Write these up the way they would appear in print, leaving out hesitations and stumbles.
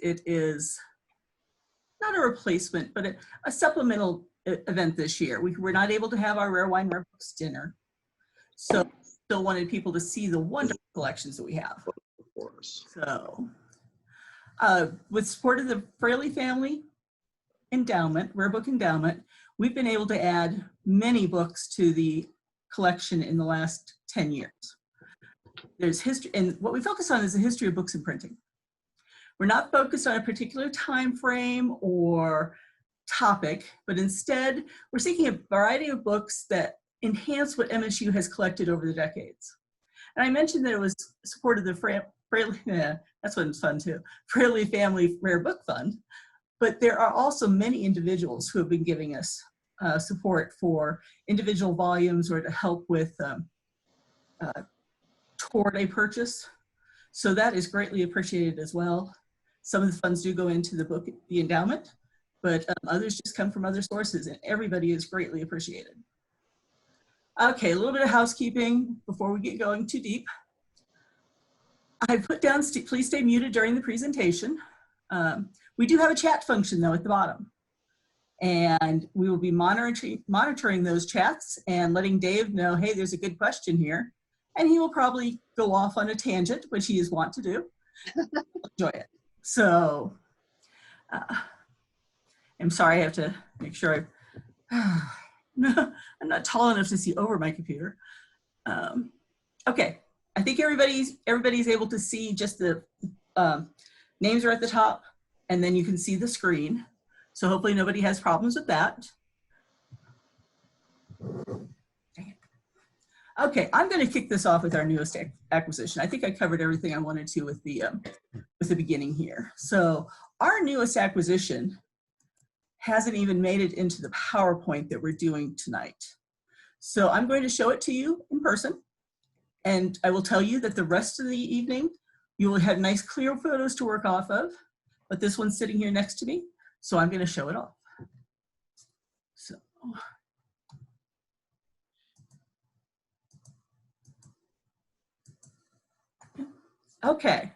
it is not a replacement, but a supplemental event this year. We were not able to have our Rare Wine, Rare Books dinner. So still wanted people to see the wonderful collections that we have. Of course. So with support of the Fraley family endowment, Rare Book Endowment, we've been able to add many books to the collection in the last 10 years. There's history, and what we focus on is the history of books and printing. We're not focused on a particular time frame or topic, but instead we're seeking a variety of books that enhance what MSU has collected over the decades. And I mentioned that it was supported the Fraley, that's what's fun too, Fraley Family Rare Book Fund, but there are also many individuals who have been giving us support for individual volumes or to help with toward a purchase. So that is greatly appreciated as well. Some of the funds do go into the book, the endowment, but others just come from other sources, and everybody is greatly appreciated. Okay, a little bit of housekeeping before we get going too deep. I put down, please stay muted during the presentation. We do have a chat function though at the bottom, and we will be monitoring those chats and letting Dave know, hey, there's a good question here. And he will probably go off on a tangent, which he is wont to do. Enjoy it. So, I'm sorry, I have to make sure I'm not tall enough to see over my computer. Okay, I think everybody's able to see just the names are at the top, and then you can see the screen. So hopefully nobody has problems with that. Okay, I'm going to kick this off with our newest acquisition. I think I covered everything I wanted to with the beginning here. So our newest acquisition hasn't even made it into the PowerPoint that we're doing tonight. So I'm going to show it to you in person, and I will tell you that the rest of the evening you will have nice clear photos to work off of, but this one's sitting here next to me, so I'm going to show it off. So. Okay,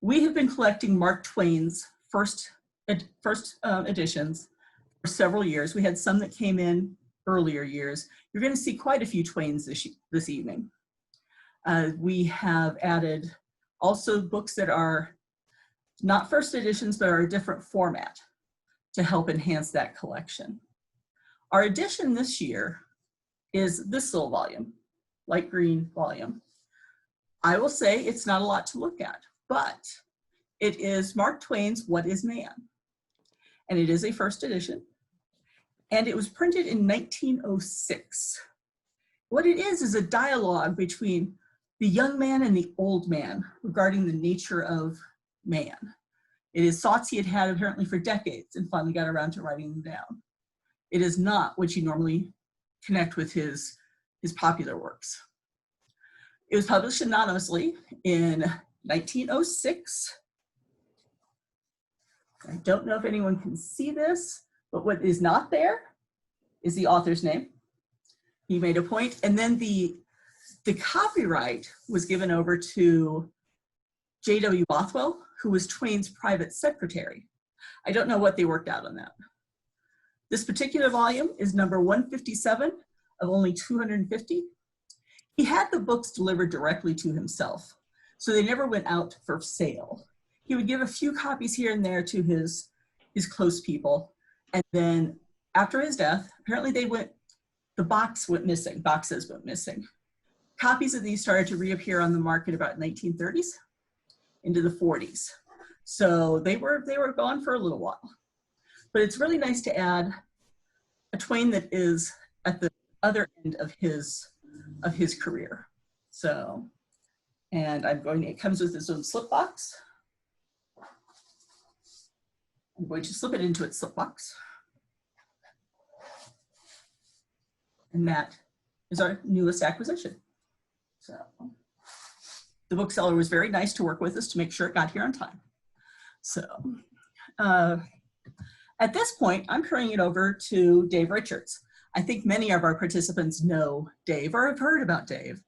we have been collecting Mark Twain's first editions for several years. We had some that came in earlier years. You're going to see quite a few Twains this evening. We have added also books that are not first editions, but are a different format to help enhance that collection. Our edition this year is this little volume, light green volume. I will say it's not a lot to look at, but it is Mark Twain's What is Man? And it is a first edition. And it was printed in 1906. What it is a dialogue between the young man and the old man regarding the nature of man. It is thoughts he had had apparently for decades and finally got around to writing them down. It is not what you normally connect with his popular works. It was published anonymously in 1906. I don't know if anyone can see this, but what is not there is the author's name. He made a point, and then the copyright was given over to J.W. Bothwell, who was Twain's private secretary. I don't know what they worked out on that. This particular volume is number 157 of only 250. He had the books delivered directly to himself, so they never went out for sale. He would give a few copies here and there to his close people, and then after his death, apparently the box went missing, boxes went missing. Copies of these started to reappear on the market about 1930s into the 40s. So they were gone for a little while. But it's really nice to add a Twain that is at the other end of his career. So, and it comes with its own slip box. I'm going to slip it into its slip box. And that is our newest acquisition. So the bookseller was very nice to work with us to make sure it got here on time. So at this point, I'm turning it over to Dave Richards. I think many of our participants know Dave or have heard about Dave.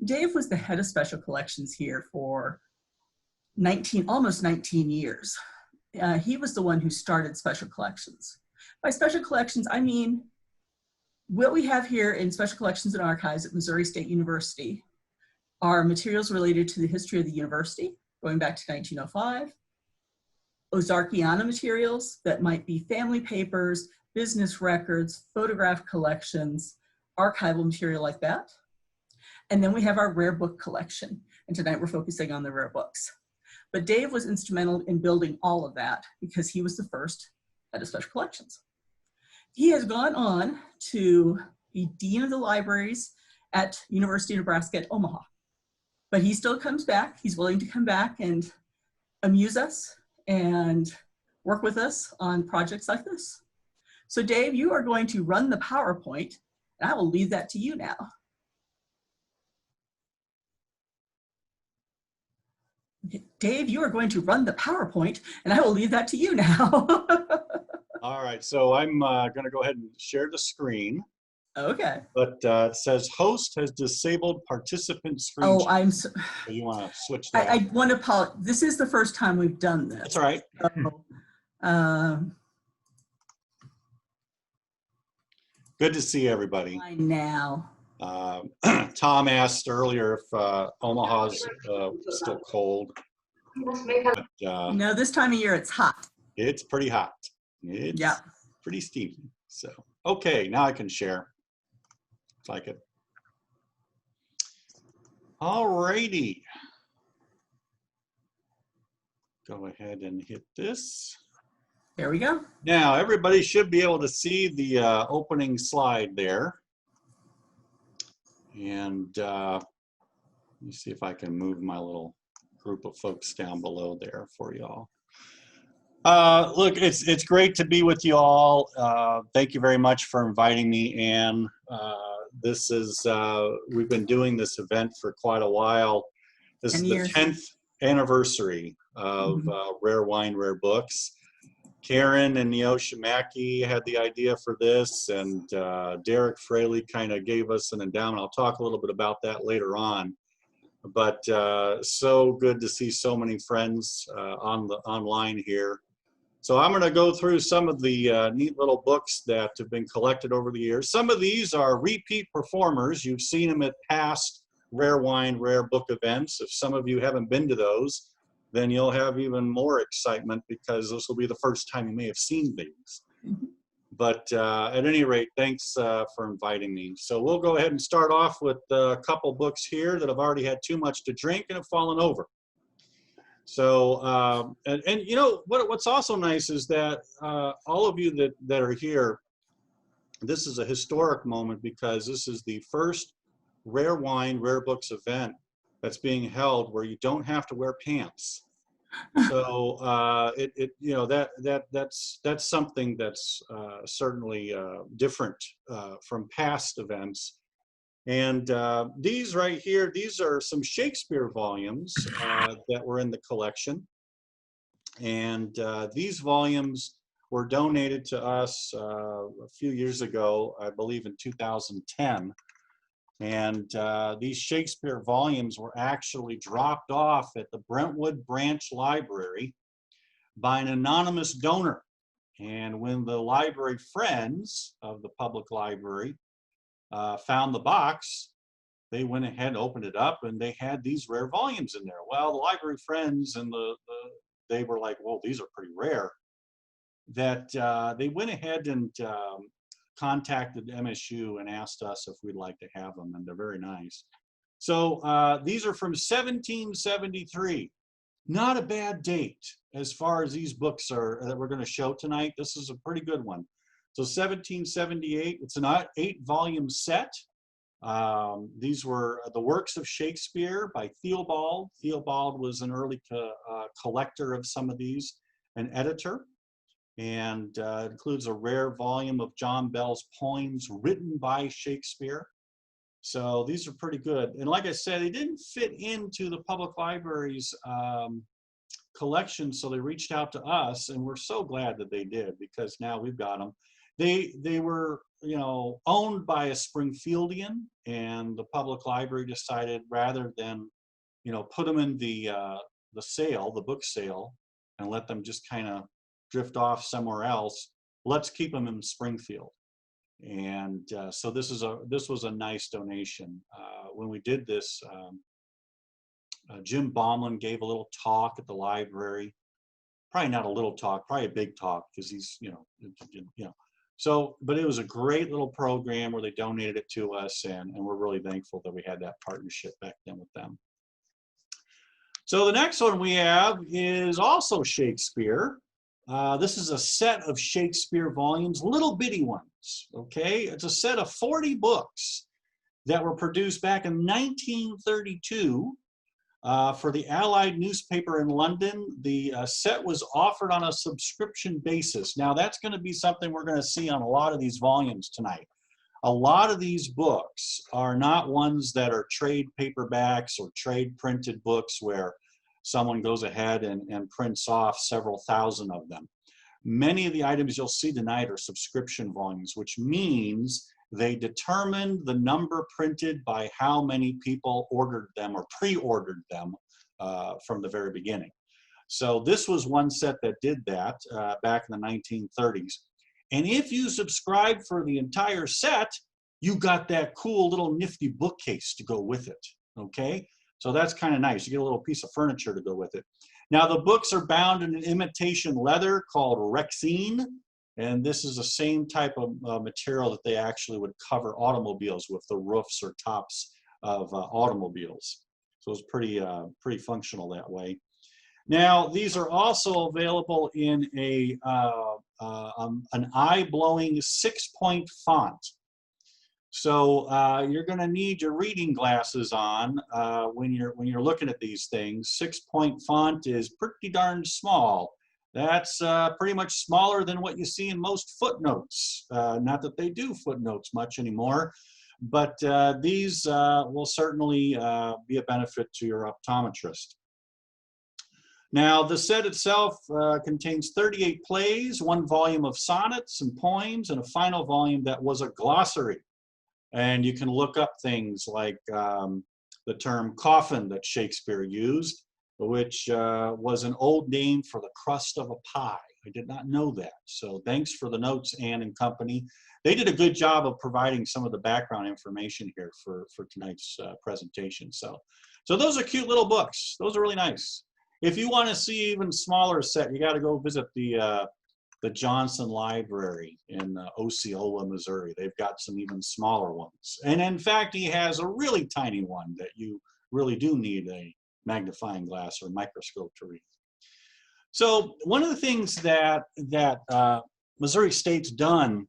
Dave was the head of special collections here for almost 19 years. He was the one who started special collections. By special collections, I mean what we have here in Special Collections and Archives at Missouri State University are materials related to the history of the university, going back to 1905, Ozarkiana materials that might be family papers, business records, photograph collections, archival material like that. And then we have our rare book collection. And tonight we're focusing on the rare books. But Dave was instrumental in building all of that because he was the first head of special collections. He has gone on to be Dean of the Libraries at University of Nebraska at Omaha. But he still comes back. He's willing to come back and amuse us and work with us on projects like this. So Dave, you are going to run the PowerPoint, and I will leave that to you now. Dave, you are going to run the PowerPoint, and I will leave that to you now. All right, so I'm going to go ahead and share the screen. Okay. But it says host has disabled participant screen. Oh, I'm so you want to switch that? I want to apologize. This is the first time we've done this. That's all right. So, good to see everybody. Now. Tom asked earlier if Omaha's still cold. But, no, this time of year it's hot. It's pretty hot. It's pretty steamy. So, okay, now I can share. If I could. All righty. Go ahead and hit this. There we go. Now, everybody should be able to see the opening slide there. And let me see if I can move my little group of folks down below there for y'all. Look, it's great to be with you all. Thank you very much for inviting me, Anne. This is, we've been doing this event for quite a while. This is the 10th anniversary of Rare Wine, Rare Books. Karen and Neosha Mackey had the idea for this, and Derek Fraley kind of gave us an endowment. I'll talk a little bit about that later on. But so good to see so many friends online here. So I'm going to go through some of the neat little books that have been collected over the years. Some of these are repeat performers. You've seen them at past Rare Wine, Rare Book events. If some of you haven't been to those, then you'll have even more excitement because this will be the first time you may have seen these. But at any rate, thanks for inviting me. So we'll go ahead and start off with a couple books here that have already had too much to drink and have fallen over. So, and you know, what's also nice is that all of you that are here, this is a historic moment because this is the first Rare Wine, Rare Books event that's being held where you don't have to wear pants. So you know, that's something that's certainly different from past events. And these right here, these are some Shakespeare volumes that were in the collection. And these volumes were donated to us a few years ago, I believe in 2010. And these Shakespeare volumes were actually dropped off at the Brentwood Branch Library by an anonymous donor. And when the library friends of the public library found the box, they went ahead and opened it up, and they had these rare volumes in there. Well, the library friends and they were like, "Well, these are pretty rare." That they went ahead and contacted MSU and asked us if we'd like to have them, and they're very nice. So these are from 1773. Not a bad date as far as these books are that we're going to show tonight. This is a pretty good one. So 1778, it's an 8-volume set. These were the works of Shakespeare by Theobald. Theobald was an early collector of some of these, an editor. And it includes a rare volume of John Bell's poems written by Shakespeare. So these are pretty good. And like I said, they didn't fit into the public library's collection, so they reached out to us, and we're so glad that they did because now we've got them. They were, you know, owned by a Springfieldian, and the public library decided rather than, you know, put them in the sale, the book sale, and let them just kind of drift off somewhere else. Let's keep them in Springfield. And so this was a nice donation. When we did this, Jim Baumlin gave a little talk at the library. Probably not a little talk, probably a big talk, because he's, you know. So, but it was a great little program where they donated it to us, and we're really thankful that we had that partnership back then with them. So the next one we have is also Shakespeare. This is a set of Shakespeare volumes, little bitty ones, okay? It's a set of 40 books that were produced back in 1932 for the Allied newspaper in London. The set was offered on a subscription basis. Now that's going to be something we're going to see on a lot of these volumes tonight. A lot of these books are not ones that are trade paperbacks or trade printed books where someone goes ahead and prints off several thousand of them. Many of the items you'll see tonight are subscription volumes, which means they determined the number printed by how many people ordered them or pre-ordered them from the very beginning. So this was one set that did that back in the 1930s. And if you subscribed for the entire set, you got that cool little nifty bookcase to go with it, okay? So that's kind of nice. You get a little piece of furniture to go with it. Now the books are bound in an imitation leather called Rexine, and this is the same type of material that they actually would cover automobiles with, the roofs or tops of automobiles. So it's pretty functional that way. Now these are also available in an eye-blowing 6-point font. So you're going to need your reading glasses on when you're looking at these things. 6-point font is pretty darn small. That's pretty much smaller than what you see in most footnotes. Not that they do footnotes much anymore, but these will certainly be a benefit to your optometrist. Now, the set itself contains 38 plays, 1 volume of sonnets and poems, and a final volume that was a glossary. And you can look up things like the term coffin that Shakespeare used, which was an old name for the crust of a pie. I did not know that. So thanks for the notes, Anne and company. They did a good job of providing some of the background information here for tonight's presentation. So those are cute little books. Those are really nice. If you want to see even smaller set, you got to go visit the Johnson Library in Osceola, Missouri. They've got some even smaller ones. And in fact, he has a really tiny one that you really do need a magnifying glass or microscope to read. So one of the things that Missouri State's done,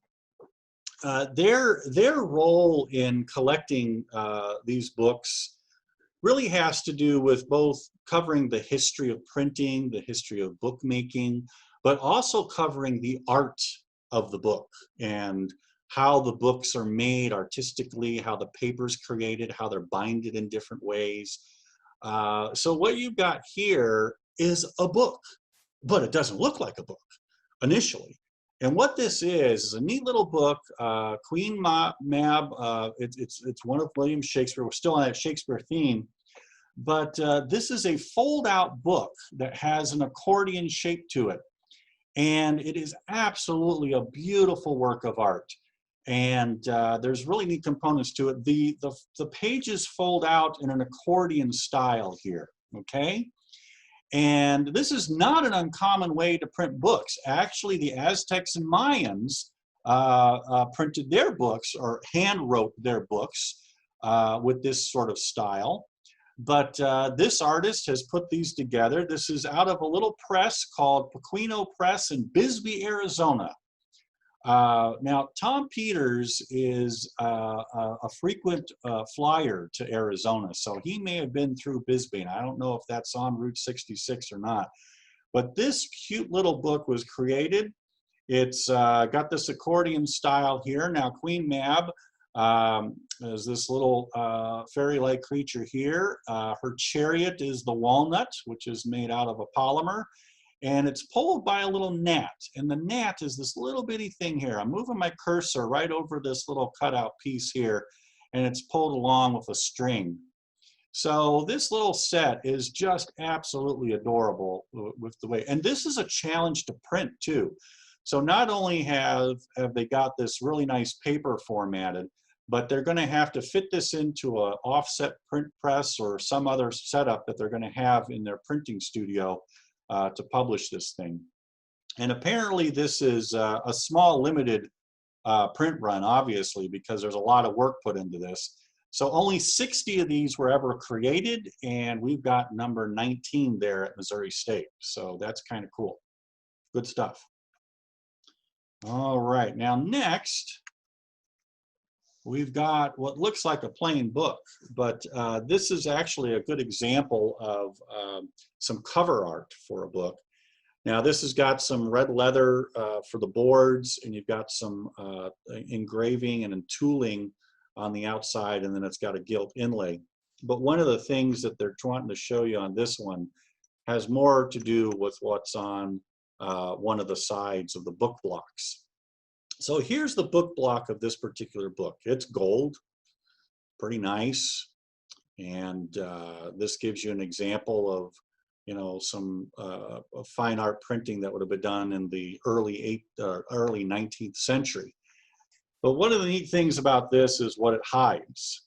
their role in collecting these books really has to do with both covering the history of printing, the history of bookmaking, but also covering the art of the book and how the books are made artistically, how the paper's created, how they're binded in different ways. So what you've got here is a book, but it doesn't look like a book initially. And what this is a neat little book, Queen Mab, it's one of William Shakespeare. We're still on that Shakespeare theme, but this is a fold-out book that has an accordion shape to it. And it is absolutely a beautiful work of art. And there's really neat components to it. The pages fold out in an accordion style here, okay? And this is not an uncommon way to print books. Actually, the Aztecs and Mayans printed their books or hand wrote their books with this sort of style. But this artist has put these together. This is out of a little press called Pequeno Press in Bisbee, Arizona. Now, Tom Peters is a frequent flyer to Arizona, so he may have been through Bisbee, and I don't know if that's on Route 66 or not. But this cute little book was created. It's got this accordion style here. Now, Queen Mab is this little fairy-like creature here. Her chariot is the walnut, which is made out of a polymer. And it's pulled by a little gnat. And the gnat is this little bitty thing here. I'm moving my cursor right over this little cutout piece here, and it's pulled along with a string. So this little set is just absolutely adorable with the way, and this is a challenge to print too. So not only have they got this really nice paper formatted, but they're going to have to fit this into a offset print press or some other setup that they're going to have in their printing studio to publish this thing. And apparently this is a small limited print run, obviously, because there's a lot of work put into this. So only 60 of these were ever created, and we've got number 19 there at Missouri State. So that's kind of cool. Good stuff. All right, now next, we've got what looks like a plain book, but this is actually a good example of some cover art for a book. Now this has got some red leather for the boards, and you've got some engraving and tooling on the outside, and then it's got a gilt inlay. But one of the things that they're wanting to show you on this one has more to do with what's on one of the sides of the book blocks. So here's the book block of this particular book. It's gold, pretty nice, and this gives you an example of, you know, some fine art printing that would have been done in the early 19th century. But one of the neat things about this is what it hides.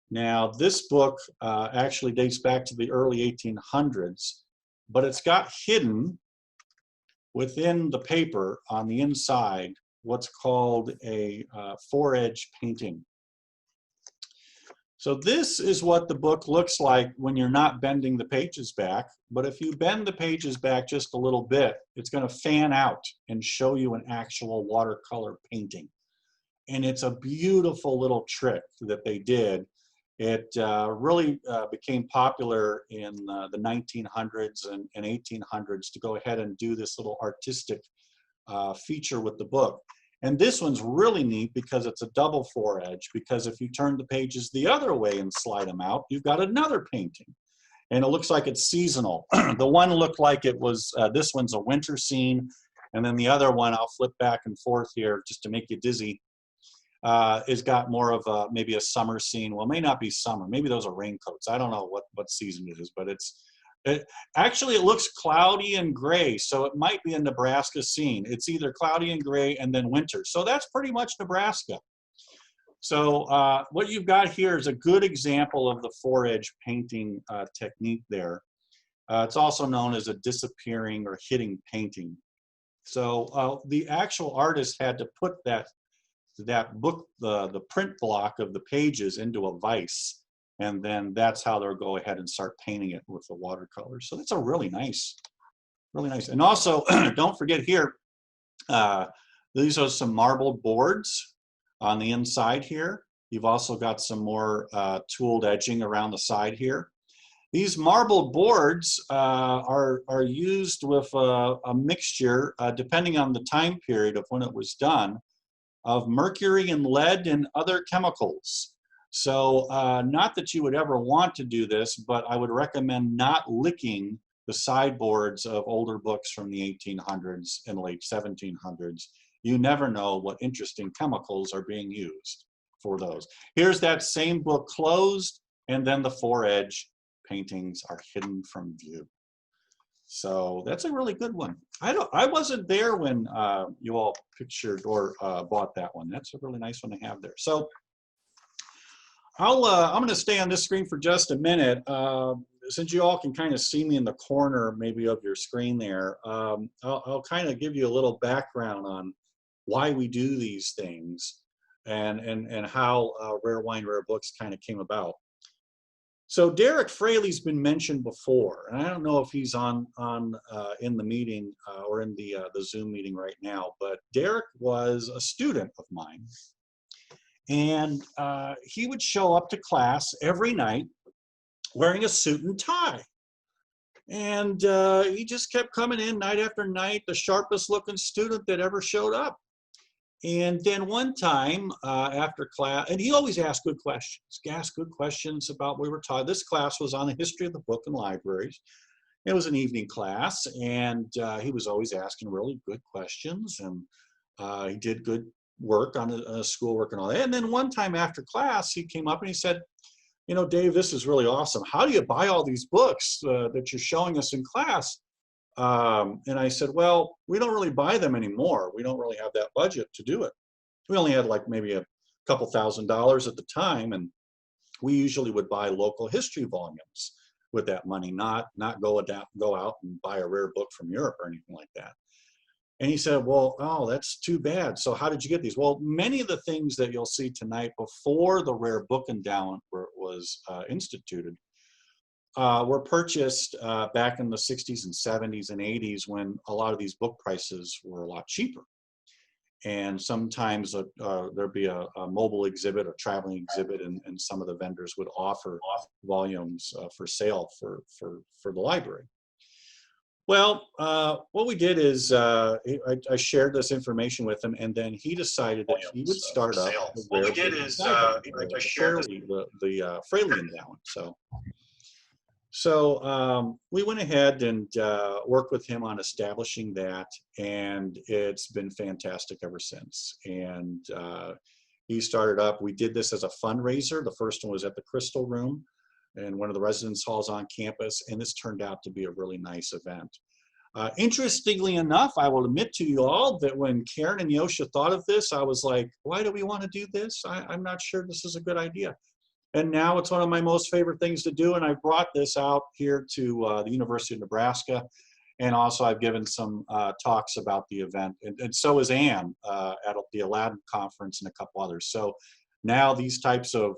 Now, this book actually dates back to the early 1800s, but it's got hidden within the paper on the inside what's called a four-edge painting. So this is what the book looks like when you're not bending the pages back, but if you bend the pages back just a little bit, it's going to fan out and show you an actual watercolor painting. And it's a beautiful little trick that they did. It really became popular in the 1900s and 1800s to go ahead and do this little artistic feature with the book. And this one's really neat because it's a double four-edge, because if you turn the pages the other way and slide them out, you've got another painting. And it looks like it's seasonal. The one looked like it was, this one's a winter scene, and then the other one, I'll flip back and forth here just to make you dizzy, is got more of a, maybe a summer scene. Well, it may not be summer. Maybe those are raincoats. I don't know what season it is, but actually, it looks cloudy and gray, so it might be a Nebraska scene. It's either cloudy and gray and then winter. So that's pretty much Nebraska. So what you've got here is a good example of the four-edge painting technique there. It's also known as a disappearing or hidden painting. So the actual artist had to put that book, the print block of the pages into a vise. And then that's how they'll go ahead and start painting it with the watercolor. So that's a really nice. And also, don't forget here, these are some marbled boards on the inside here. You've also got some more tooled edging around the side here. These marbled boards are used with a mixture, depending on the time period of when it was done, of mercury and lead and other chemicals. So not that you would ever want to do this, but I would recommend not licking the sideboards of older books from the 1800s and late 1700s. You never know what interesting chemicals are being used for those. Here's that same book closed, and then the four-edge paintings are hidden from view. So that's a really good one. I wasn't there when you all pictured or bought that one. That's a really nice one to have there. So I'm going to stay on this screen for just a minute. Since you all can kind of see me in the corner maybe of your screen there, I'll kind of give you a little background on why we do these things and how Rare Wine, Rare Books kind of came about. So Derek Fraley's been mentioned before, and I don't know if he's on in the meeting or in the Zoom meeting right now, but Derek was a student of mine. And he would show up to class every night wearing a suit and tie. And he just kept coming in night after night, the sharpest looking student that ever showed up. And then one time after class, and he always asked good questions. He asked good questions about what we were taught. This class was on the history of the book and libraries. It was an evening class, and he was always asking really good questions, and he did good work on his schoolwork and all that. And then one time after class, he came up and he said, you know, Dave, this is really awesome. How do you buy all these books that you're showing us in class? And I said, well, we don't really buy them anymore. We don't really have that budget to do it. We only had like maybe a couple $1,000s at the time, and we usually would buy local history volumes with that money, not go out and buy a rare book from Europe or anything like that. And he said, well, oh, that's too bad. So how did you get these? Well, many of the things that you'll see tonight before the rare book endowment was instituted were purchased back in the 60s and 70s and 80s, when a lot of these book prices were a lot cheaper. And sometimes there'd be a mobile exhibit, a traveling exhibit, and some of the vendors would offer volumes for sale for the library. Well, what we did is I shared this information with him, and then he decided that he would start up the Fraley endowment. So we went ahead and worked with him on establishing that, and it's been fantastic ever since. And he started up, we did this as a fundraiser. The first one was at the Crystal Room in one of the residence halls on campus, and this turned out to be a really nice event. Interestingly enough, I will admit to you all that when Karen and Yosha thought of this, I was like, why do we want to do this? I'm not sure this is a good idea. And now it's one of my most favorite things to do, and I brought this out here to the University of Nebraska, and also I've given some talks about the event, and so is Anne at the Aladdin Conference and a couple others. So now these types of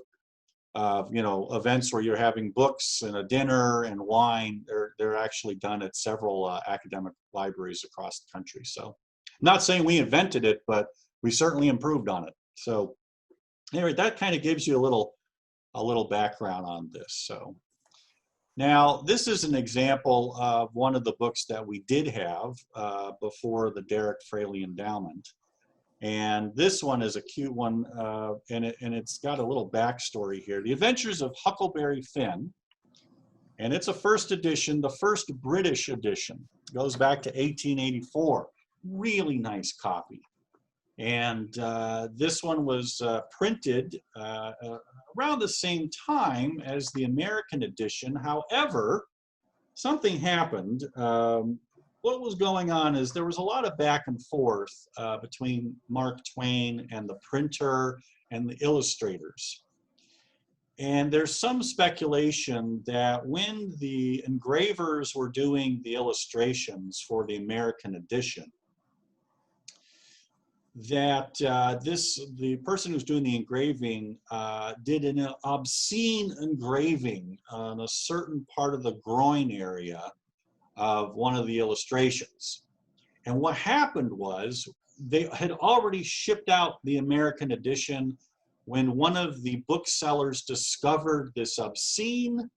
you know, events where you're having books and a dinner and wine, they're actually done at several academic libraries across the country. So not saying we invented it, but we certainly improved on it. So anyway, that kind of gives you a little background on this. So now this is an example of one of the books that we did have before the Derek Fraley endowment. And this one is a cute one, and it's got a little backstory here. The Adventures of Huckleberry Finn, and it's a first edition, the first British edition. It goes back to 1884. Really nice copy. And this one was printed around the same time as the American edition. However, something happened. What was going on is there was a lot of back and forth between Mark Twain and the printer and the illustrators. And there's some speculation that when the engravers were doing the illustrations for the American edition, that the person who's doing the engraving did an obscene engraving on a certain part of the groin area of one of the illustrations. And what happened was they had already shipped out the American edition when one of the booksellers discovered this obscene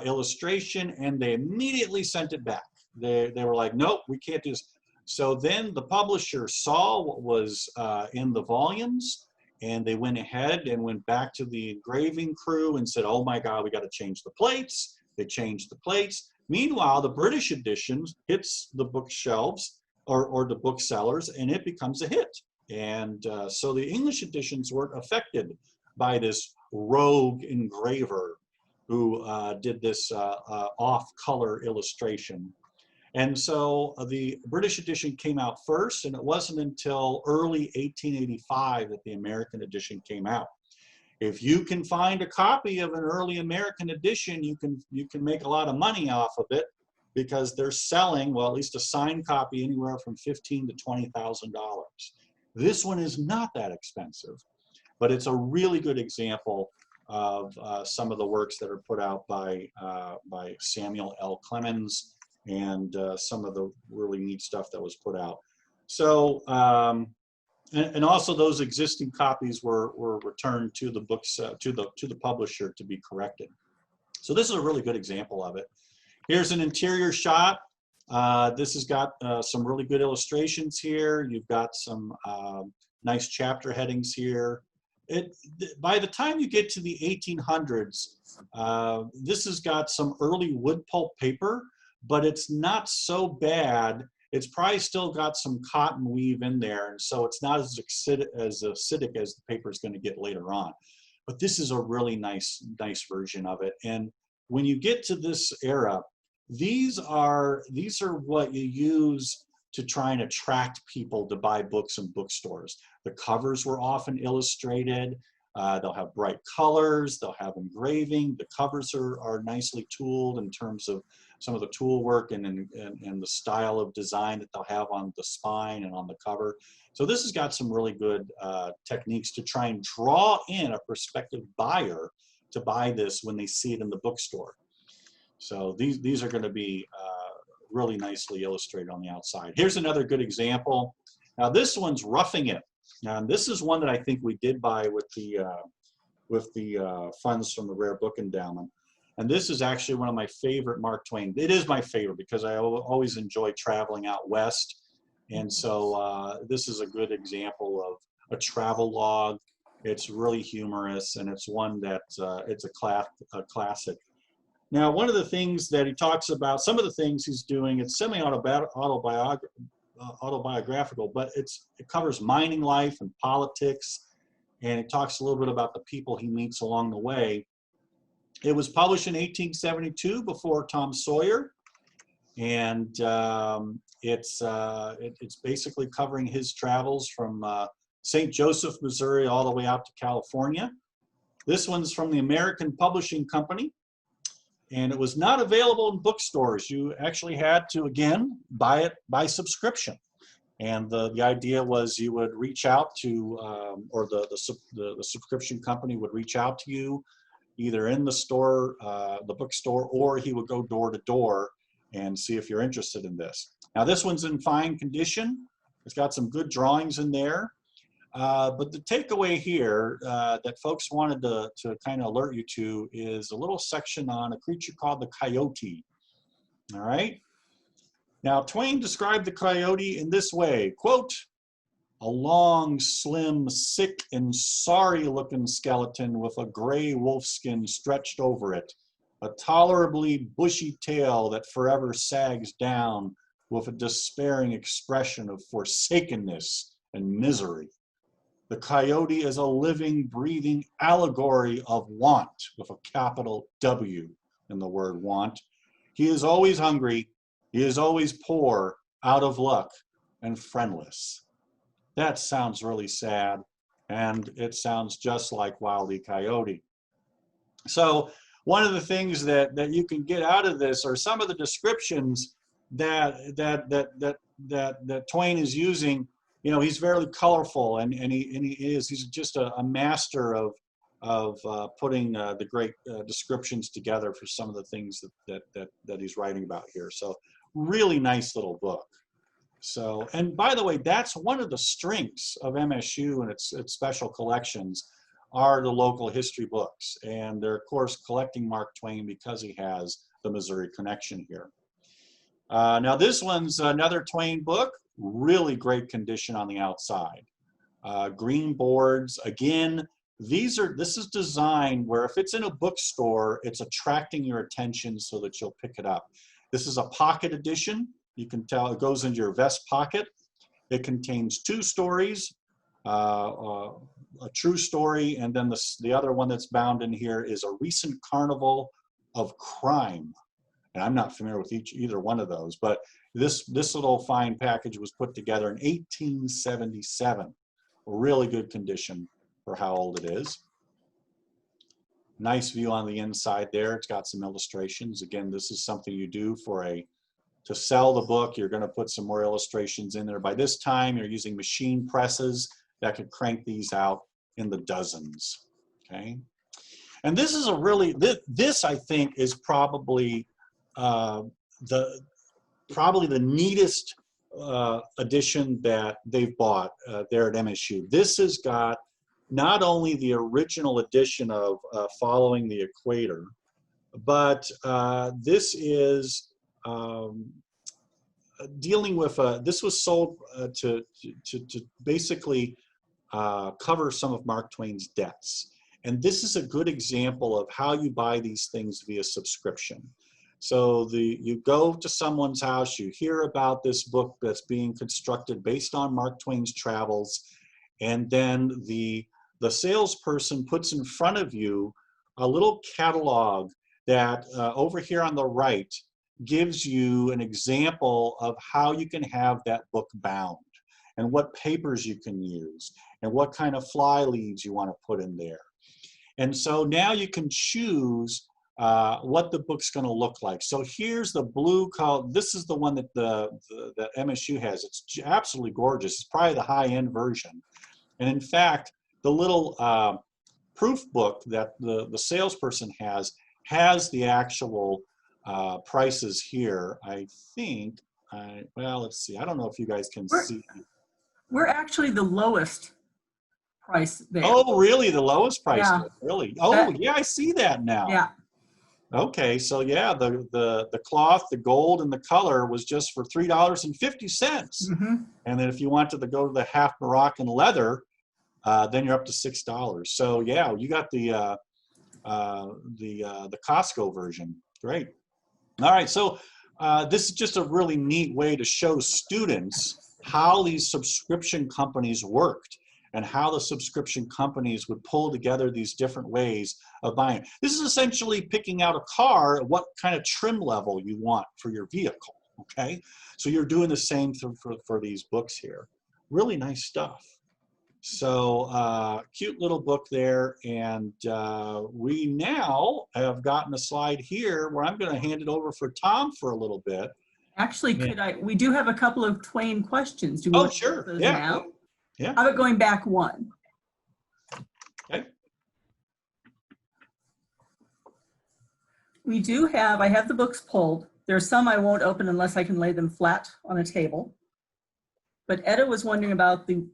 illustration, and they immediately sent it back. They were like, nope, we can't do this. So then the publisher saw what was in the volumes, and they went ahead and went back to the engraving crew and said, oh my God, we got to change the plates. They changed the plates. Meanwhile, the British edition hits the bookshelves or the booksellers, and it becomes a hit. And so the English editions weren't affected by this rogue engraver who did this off-color illustration. And so the British edition came out first, and it wasn't until early 1885 that the American edition came out. If you can find a copy of an early American edition, you can make a lot of money off of it, because they're selling, well, at least a signed copy, anywhere from $15,000 to $20,000. This one is not that expensive, but it's a really good example of some of the works that are put out by Samuel L. Clemens, and some of the really neat stuff that was put out. So, and also those existing copies were returned to the books to the publisher to be corrected. So this is a really good example of it. Here's an interior shot. This has got some really good illustrations here. You've got some nice chapter headings here. By the time you get to the 1800s, this has got some early wood pulp paper, but it's not so bad. It's probably still got some cotton weave in there, and so it's not as acidic as the paper is going to get later on. but this is a really nice version of it. And when you get to this era, these are what you use to try and attract people to buy books in bookstores. The covers were often illustrated. They'll have bright colors, they'll have engraving. The covers are nicely tooled in terms of some of the tool work and the style of design that they'll have on the spine and on the cover. So this has got some really good techniques to try and draw in a prospective buyer to buy this when they see it in the bookstore. So these are going to be really nicely illustrated on the outside. Here's another good example. Now this one's Roughing It. And this is one that I think we did buy with the funds from the Rare Book Endowment. And this is actually one of my favorite Mark Twain. It is my favorite because I always enjoy traveling out west. And so this is a good example of a travel log. It's really humorous, and it's one that it's a classic. Now, one of the things that he talks about, some of the things he's doing, it's semi-autobiographical, but it covers mining life and politics, and it talks a little bit about the people he meets along the way. It was published in 1872 before Tom Sawyer, and it's basically covering his travels from St. Joseph, Missouri, all the way out to California. This one's from the American Publishing Company, and it was not available in bookstores. You actually had to, again, buy it by subscription. And the idea was you would reach out to, or the subscription company would reach out to you, either in the store, the bookstore, or he would go door to door and see if you're interested in this. Now this one's in fine condition. It's got some good drawings in there. But the takeaway here that folks wanted to kind of alert you to is a little section on a creature called the coyote. All right. Now, Twain described the coyote in this way, quote, "A long, slim, sick, and sorry-looking skeleton with a gray wolfskin stretched over it, a tolerably bushy tail that forever sags down with a despairing expression of forsakenness and misery. The coyote is a living, breathing allegory of want, with a capital W in the word want. He is always hungry, he is always poor, out of luck, and friendless." That sounds really sad, and it sounds just like Wile E. Coyote. So one of the things that you can get out of this are some of the descriptions that Twain is using. You know, he's very colorful, and he's just a master of putting the great descriptions together for some of the things that he's writing about here. So really nice little book. So, and by the way, that's one of the strengths of MSU and its special collections are the local history books. And they're, of course, collecting Mark Twain because he has the Missouri connection here. Now, this one's another Twain book, really great condition on the outside. Green boards, again, this is designed where if it's in a bookstore, it's attracting your attention so that you'll pick it up. This is a pocket edition. You can tell it goes into your vest pocket. It contains 2 stories, a true story, and then the other one that's bound in here is a recent carnival of crime. And I'm not familiar with either one of those, but this little fine package was put together in 1877. Really good condition for how old it is. Nice view on the inside there. It's got some illustrations. Again, this is something you do to sell the book. You're going to put some more illustrations in there. By this time, you're using machine presses that could crank these out in the dozens. Okay, and this is a really this I think is probably the neatest edition that they've bought there at MSU. This has got not only the original edition of Following the Equator, but this is dealing with this was sold to basically cover some of Mark Twain's debts. And this is a good example of how you buy these things via subscription. So you go to someone's house, you hear about this book that's being constructed based on Mark Twain's travels, and then the the salesperson puts in front of you a little catalog that over here on the right gives you an example of how you can have that book bound and what papers you can use and what kind of fly leaves you want to put in there. And so now you can choose what the book's going to look like. So here's the blue color. This is the one that the MSU has. It's absolutely gorgeous. It's probably the high-end version. And in fact, the little proof book that the salesperson has the actual prices here. I think, well, let's see. I don't know if you guys can see. We're actually the lowest price there. Oh, really? The lowest price? Yeah. Really? Oh, yeah, I see that now. Yeah. Okay, so yeah, the cloth, the gold, and the color was just for $3.50. Mm-hmm. And then if you wanted to go to the half Moroccan leather, then you're up to $6. So yeah, you got the Costco version. Great. All right, so this is just a really neat way to show students how these subscription companies worked and how the subscription companies would pull together these different ways of buying. This is essentially picking out a car, what kind of trim level you want for your vehicle, okay? So you're doing the same thing for these books here. Really nice stuff. So cute little book there, and we now have gotten a slide here where I'm gonna hand it over for Tom for a little bit. Actually, we do have a couple of Twain questions. Do we want to sure, take those yeah. now? Yeah. How about going back one? Okay. We do have, I have the books pulled. There are some I won't open unless I can lay them flat on a table. But Etta was wondering about the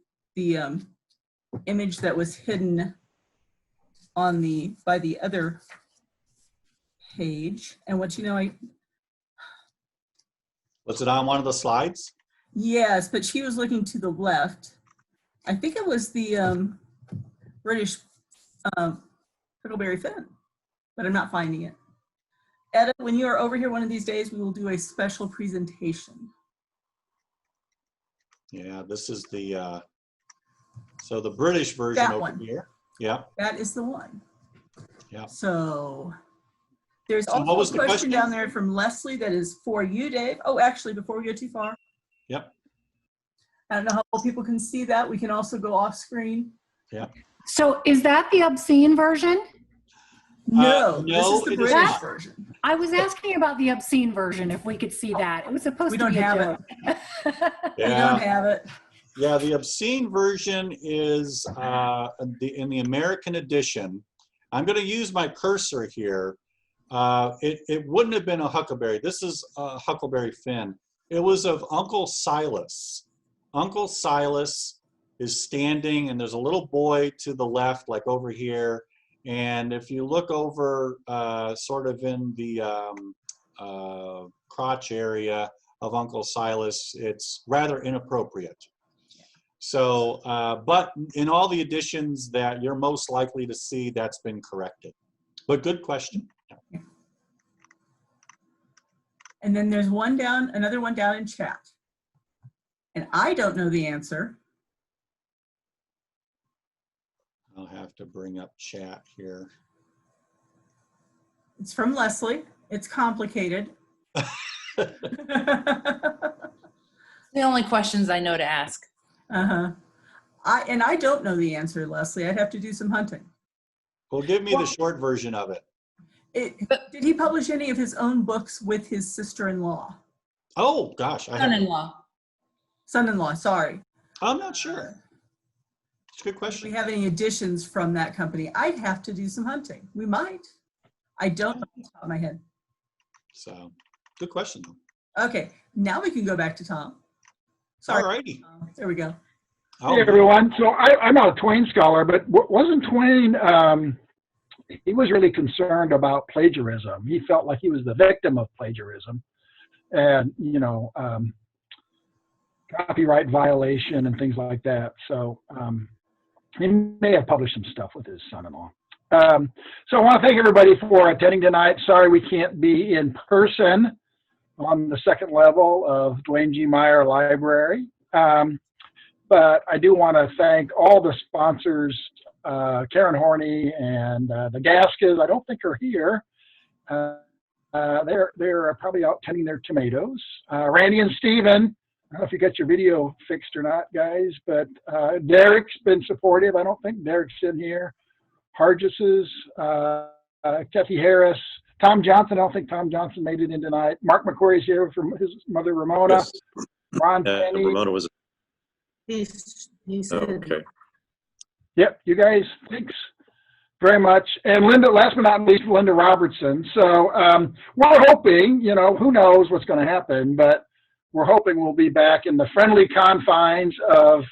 image that was hidden on by the other page. And what, Was it on one of the slides? Yes, but she was looking to the left. I think it was the British Huckleberry Finn, but I'm not finding it. Etta, when you are over here one of these days, we will do a special presentation. Yeah, this is the, so the British version That over one. here. Yeah. That is the one. Yeah. So there's So what also was a the question question? down there from Leslie that is for you, Dave. Oh, actually, before we go too far. Yep. I don't know how well people can see that. We can also go off screen. Yeah. So is that the obscene version? No, this no, is the it is British not. version. I was asking about the obscene version, if we could see that. It was supposed We to don't be a have joke. We don't have it. Yeah, the obscene version is in the American edition. I'm going to use my cursor here. It wouldn't have been a Huckleberry. This is a Huckleberry Finn. It was of Uncle Silas. Uncle Silas is standing, and there's a little boy to the left, like over here. And if you look over sort of in the crotch area of Uncle Silas, it's rather inappropriate. So, but in all the editions that you're most likely to see, that's been corrected. But good question. And then there's another one down in chat. And I don't know the answer. I'll have to bring up chat here. It's from Leslie. It's complicated. The only questions I know to ask. Uh-huh. I don't know the answer, Leslie. I'd have to do some hunting. Well, give me the short version of it. Did he publish any of his own books with his sister-in-law? Oh, gosh. Son-in-law. Son-in-law, sorry. I'm not sure. It's a good Do question. we have any additions from that company? I'd have to do some hunting. We might. I don't know off the top of my head. So, good question. Okay, now we can go back to Tom. Sorry. All righty. There we go. Oh, Hey everyone. So I'm not a Twain scholar, but wasn't Twain, he was really concerned about plagiarism. He felt like he was the victim of plagiarism and, copyright violation and things like that. So he may have published some stuff with his son-in-law. So I want to thank everybody for attending tonight. Sorry we can't be in person on the second level of Dwayne G. Meyer Library. But I do want to thank all the sponsors Karen Horney and the Gaskas, I don't think are here. They're probably out tending their tomatoes. Randy and Steven, I don't know if you got your video fixed or not, guys, but Derek's been supportive. I don't think Derek's in here. Hargis's, Kathy Harris, Tom Johnson. I don't think Tom Johnson made it in tonight. Mark McQuarrie's here from his mother, Ramona. Yes. Ron Penny. Ramona was. He's Oh, okay. Yep, you guys, thanks very much. And Linda, last but not least, Linda Robertson. So we're hoping, you know, who knows what's going to happen, but we're hoping we'll be back in the friendly confines of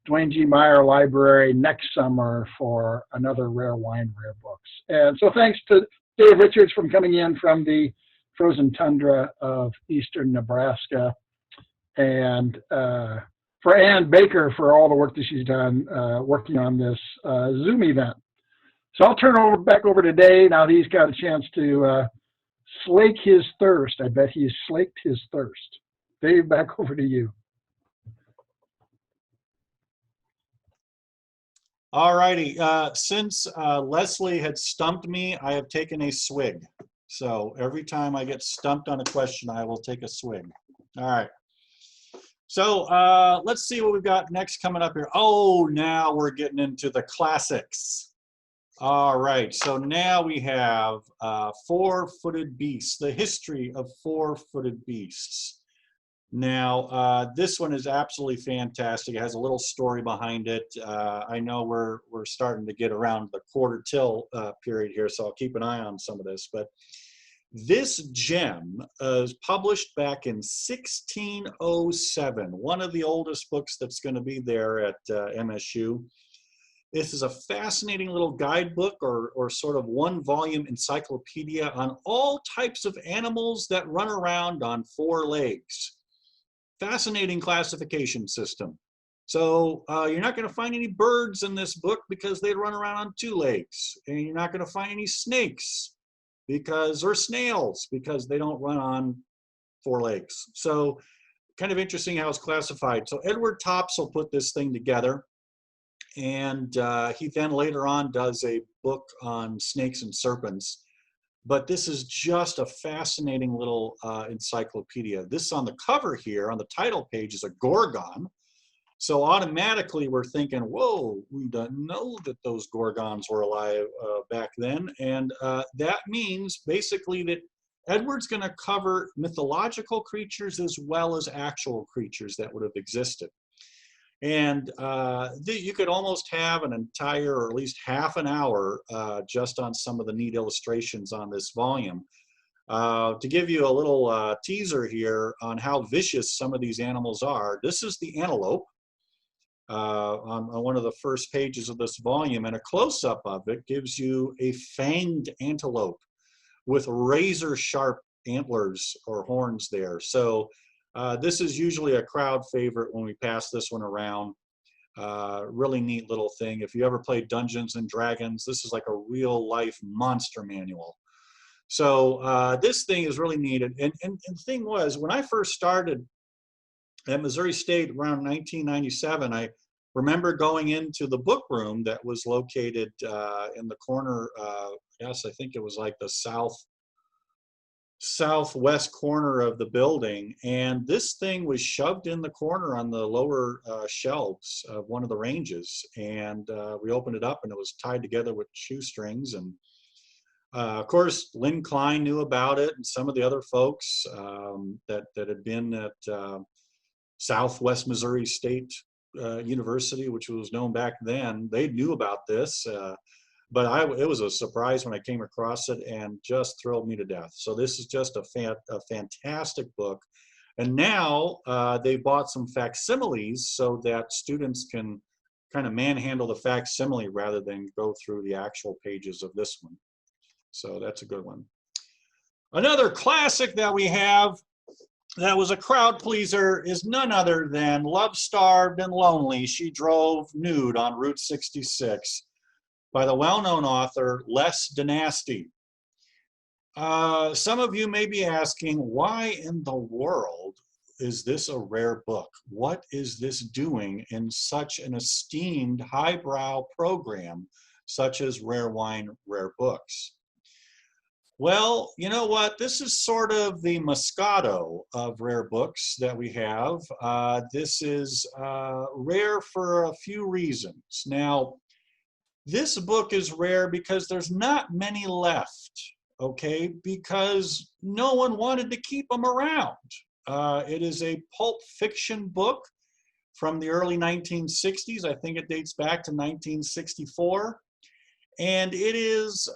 Dwayne G. Meyer Library next summer for another Rare Wine, Rare Books. And so thanks to Dave Richards for coming in from the frozen tundra of eastern Nebraska, and for Ann Baker for all the work that she's done working on this Zoom event. So I'll turn back over to Dave. Now he's got a chance to slake his thirst. I bet he's slaked his thirst. Dave, back over to you. All righty. Since Leslie had stumped me, I have taken a swig. So every time I get stumped on a question, I will take a swig. All right. So let's see what we've got next coming up here. Oh, now we're getting into the classics. All right. So now we have four-footed beasts, the history of four-footed beasts. Now, this one is absolutely fantastic. It has a little story behind it. I know we're starting to get around the quarter till period here, so I'll keep an eye on some of this. But this gem is published back in 1607, one of the oldest books that's going to be there at MSU. This is a fascinating little guidebook or sort of one-volume encyclopedia on all types of animals that run around on four legs. Fascinating classification system. So you're not going to find any birds in this book because they run around on two legs. And you're not going to find any snakes or snails because they don't run on four legs. So kind of interesting how it's classified. So Edward Topsell put this thing together. And he then later on does a book on snakes and serpents. But this is just a fascinating little encyclopedia. This on the cover here, on the title page, is a gorgon. So automatically we're thinking, whoa, we don't know that those gorgons were alive back then. And that means basically that Edward's going to cover mythological creatures as well as actual creatures that would have existed. And you could almost have an entire, or at least half an hour, just on some of the neat illustrations on this volume. To give you a little teaser here on how vicious some of these animals are, this is the antelope on one of the first pages of this volume, and a close-up of it gives you a fanged antelope with razor-sharp antlers or horns there. So this is usually a crowd favorite when we pass this one around. Really neat little thing. If you ever played Dungeons and Dragons, this is like a real life monster manual. So this thing is really neat. And the thing was, when I first started at Missouri State around 1997, I remember going into the book room that was located in the corner, yes, I think it was like the southwest corner of the building, and this thing was shoved in the corner on the lower shelves of one of the ranges, and we opened it up and it was tied together with shoestrings. And of course Lynn Klein knew about it, and some of the other folks that had been at Southwest Missouri State University, which was known back then, they knew about this. But it was a surprise when I came across it and just thrilled me to death. So this is just a fantastic book. And now they bought some facsimiles so that students can kind of manhandle the facsimile rather than go through the actual pages of this one. So that's a good one. Another classic that we have that was a crowd pleaser is none other than Love Starved and Lonely, She Drove Nude on Route 66. By the well-known author Les Dynasty. Some of you may be asking, why in the world is this a rare book? What is this doing in such an esteemed highbrow program such as Rare Wine, Rare Books? Well, you know what? This is sort of the Moscato of rare books that we have. This is rare for a few reasons. Now, this book is rare because there's not many left, okay? Because no one wanted to keep them around. It is a pulp fiction book from the early 1960s. I think it dates back to 1964. And it is,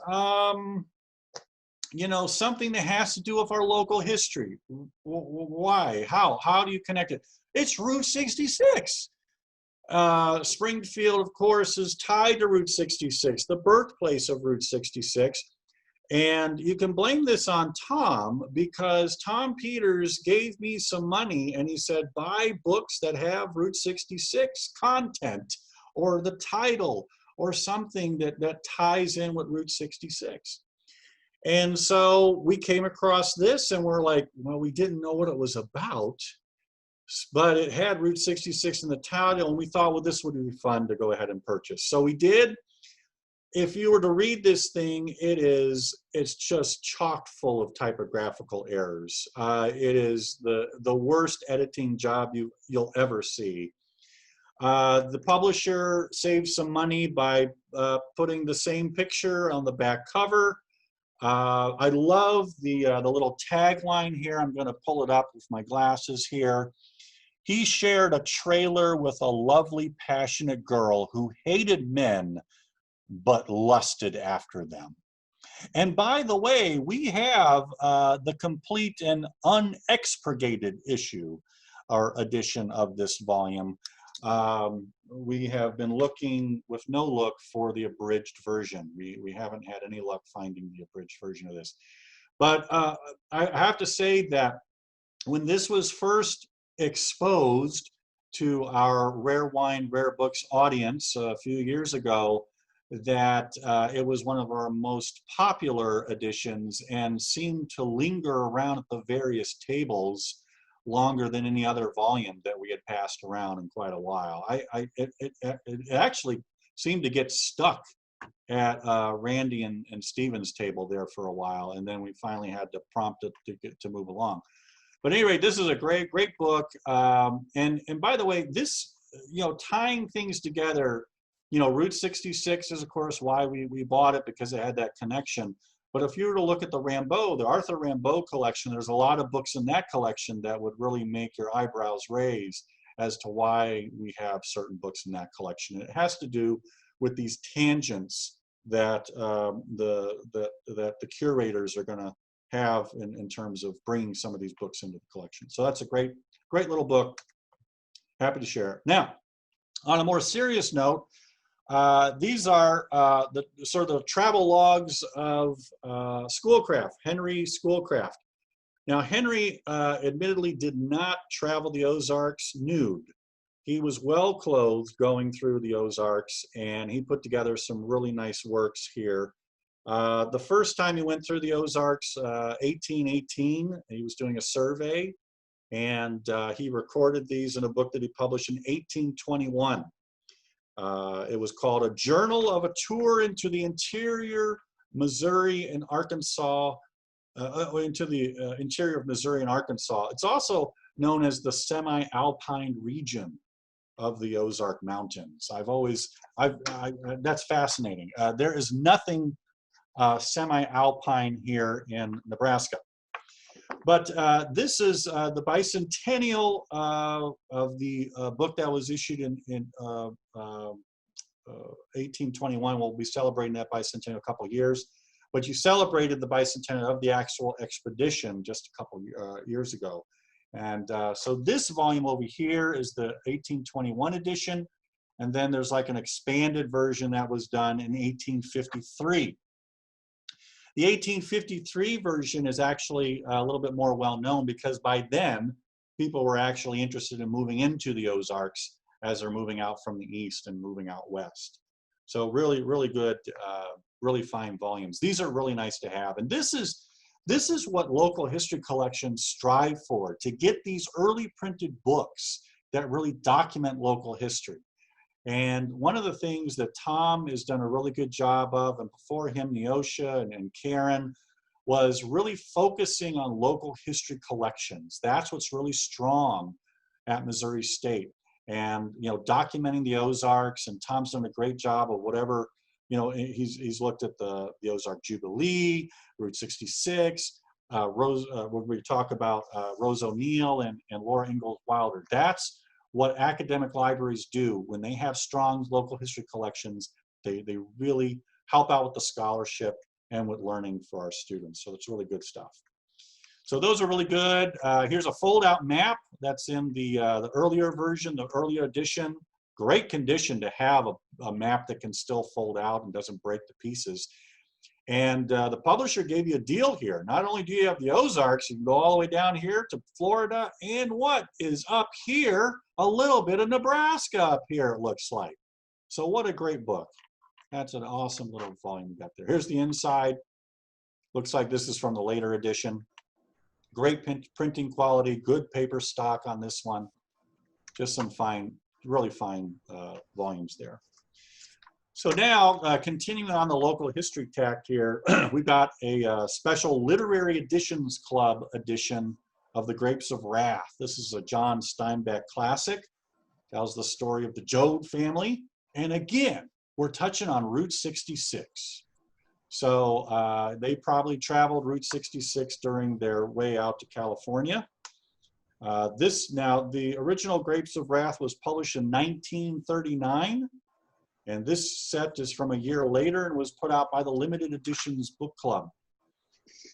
you know, something that has to do with our local history. Why? How do you connect it? It's Route 66. Springfield, of course, is tied to Route 66, the birthplace of Route 66. And you can blame this on Tom, because Tom Peters gave me some money and he said, buy books that have Route 66 content or the title or something that ties in with Route 66. And so we came across this and we're like, well, we didn't know what it was about, but it had Route 66 in the title, and we thought, well, this would be fun to go ahead and purchase. So we did. If you were to read this thing, it's just chock full of typographical errors. It is the worst editing job you'll ever see. The publisher saved some money by putting the same picture on the back cover. I love the little tagline here. I'm going to pull it up with my glasses here. He shared a trailer with a lovely, passionate girl who hated men but lusted after them. And by the way, we have the complete and unexpurgated issue or edition of this volume. We have been looking with no luck for the abridged version. We haven't had any luck finding the abridged version of this. But I have to say that when this was first exposed to our Rare Wine, Rare Books audience a few years ago, that it was one of our most popular editions and seemed to linger around at the various tables longer than any other volume that we had passed around in quite a while. It actually seemed to get stuck at Randy and Steven's table there for a while, and then we finally had to prompt it to move along. But anyway, this is a great book. And by the way, this, you know, tying things together, you know, Route 66 is, of course, why we bought it, because it had that connection. But if you were to look at the Arthur Rimbaud collection, there's a lot of books in that collection that would really make your eyebrows raise as to why we have certain books in that collection. It has to do with these tangents that the curators are going to have in terms of bringing some of these books into the collection. So that's a great little book. Happy to share it. Now, on a more serious note, these are the sort of the travel logs of Schoolcraft, Henry Schoolcraft. Now, Henry admittedly did not travel the Ozarks nude. He was well clothed going through the Ozarks, and he put together some really nice works here. The first time he went through the Ozarks, 1818, he was doing a survey, and he recorded these in a book that he published in 1821. It was called A Journal of a Tour into the Interior, Missouri and Arkansas, into the interior of Missouri and Arkansas. It's also known as the semi-alpine region of the Ozark Mountains. That's fascinating. There is nothing semi-alpine here in Nebraska. But this is the bicentennial of the book that was issued in 1821. We'll be celebrating that bicentennial a couple of years. But you celebrated the bicentennial of the actual expedition just a couple years ago. And so this volume over here is the 1821 edition. And then there's like an expanded version that was done in 1853. The 1853 version is actually a little bit more well-known, because by then, people were actually interested in moving into the Ozarks as they're moving out from the east and moving out west. So really, really good, really fine volumes. These are really nice to have. And this is This is what local history collections strive for, to get these early printed books that really document local history. And one of the things that Tom has done a really good job of, and before him, Neosha and Karen, was really focusing on local history collections. That's what's really strong at Missouri State. And, you know, documenting the Ozarks, and Tom's done a great job of whatever, you know, he's looked at the Ozark Jubilee, Route 66, when we talk about Rose O'Neill and Laura Ingalls Wilder. That's what academic libraries do when they have strong local history collections. They really help out with the scholarship and with learning for our students. So it's really good stuff. So those are really good. Here's a fold-out map that's in the earlier version, the earlier edition. Great condition to have a map that can still fold out and doesn't break to pieces. And the publisher gave you a deal here. Not only do you have the Ozarks, you can go all the way down here to Florida, and what is up here? A little bit of Nebraska up here, it looks like. So what a great book. That's an awesome little volume you got there. Here's the inside. Looks like this is from the later edition. Great printing quality, good paper stock on this one. Just some fine, really fine volumes there. So now, continuing on the local history tack here, we've got a special Literary Editions Club edition of The Grapes of Wrath. This is a John Steinbeck classic. Tells the story of the Joad family. And again, we're touching on Route 66. So they probably traveled Route 66 during their way out to California. The original Grapes of Wrath was published in 1939. And this set is from a year later and was put out by the Limited Editions Book Club.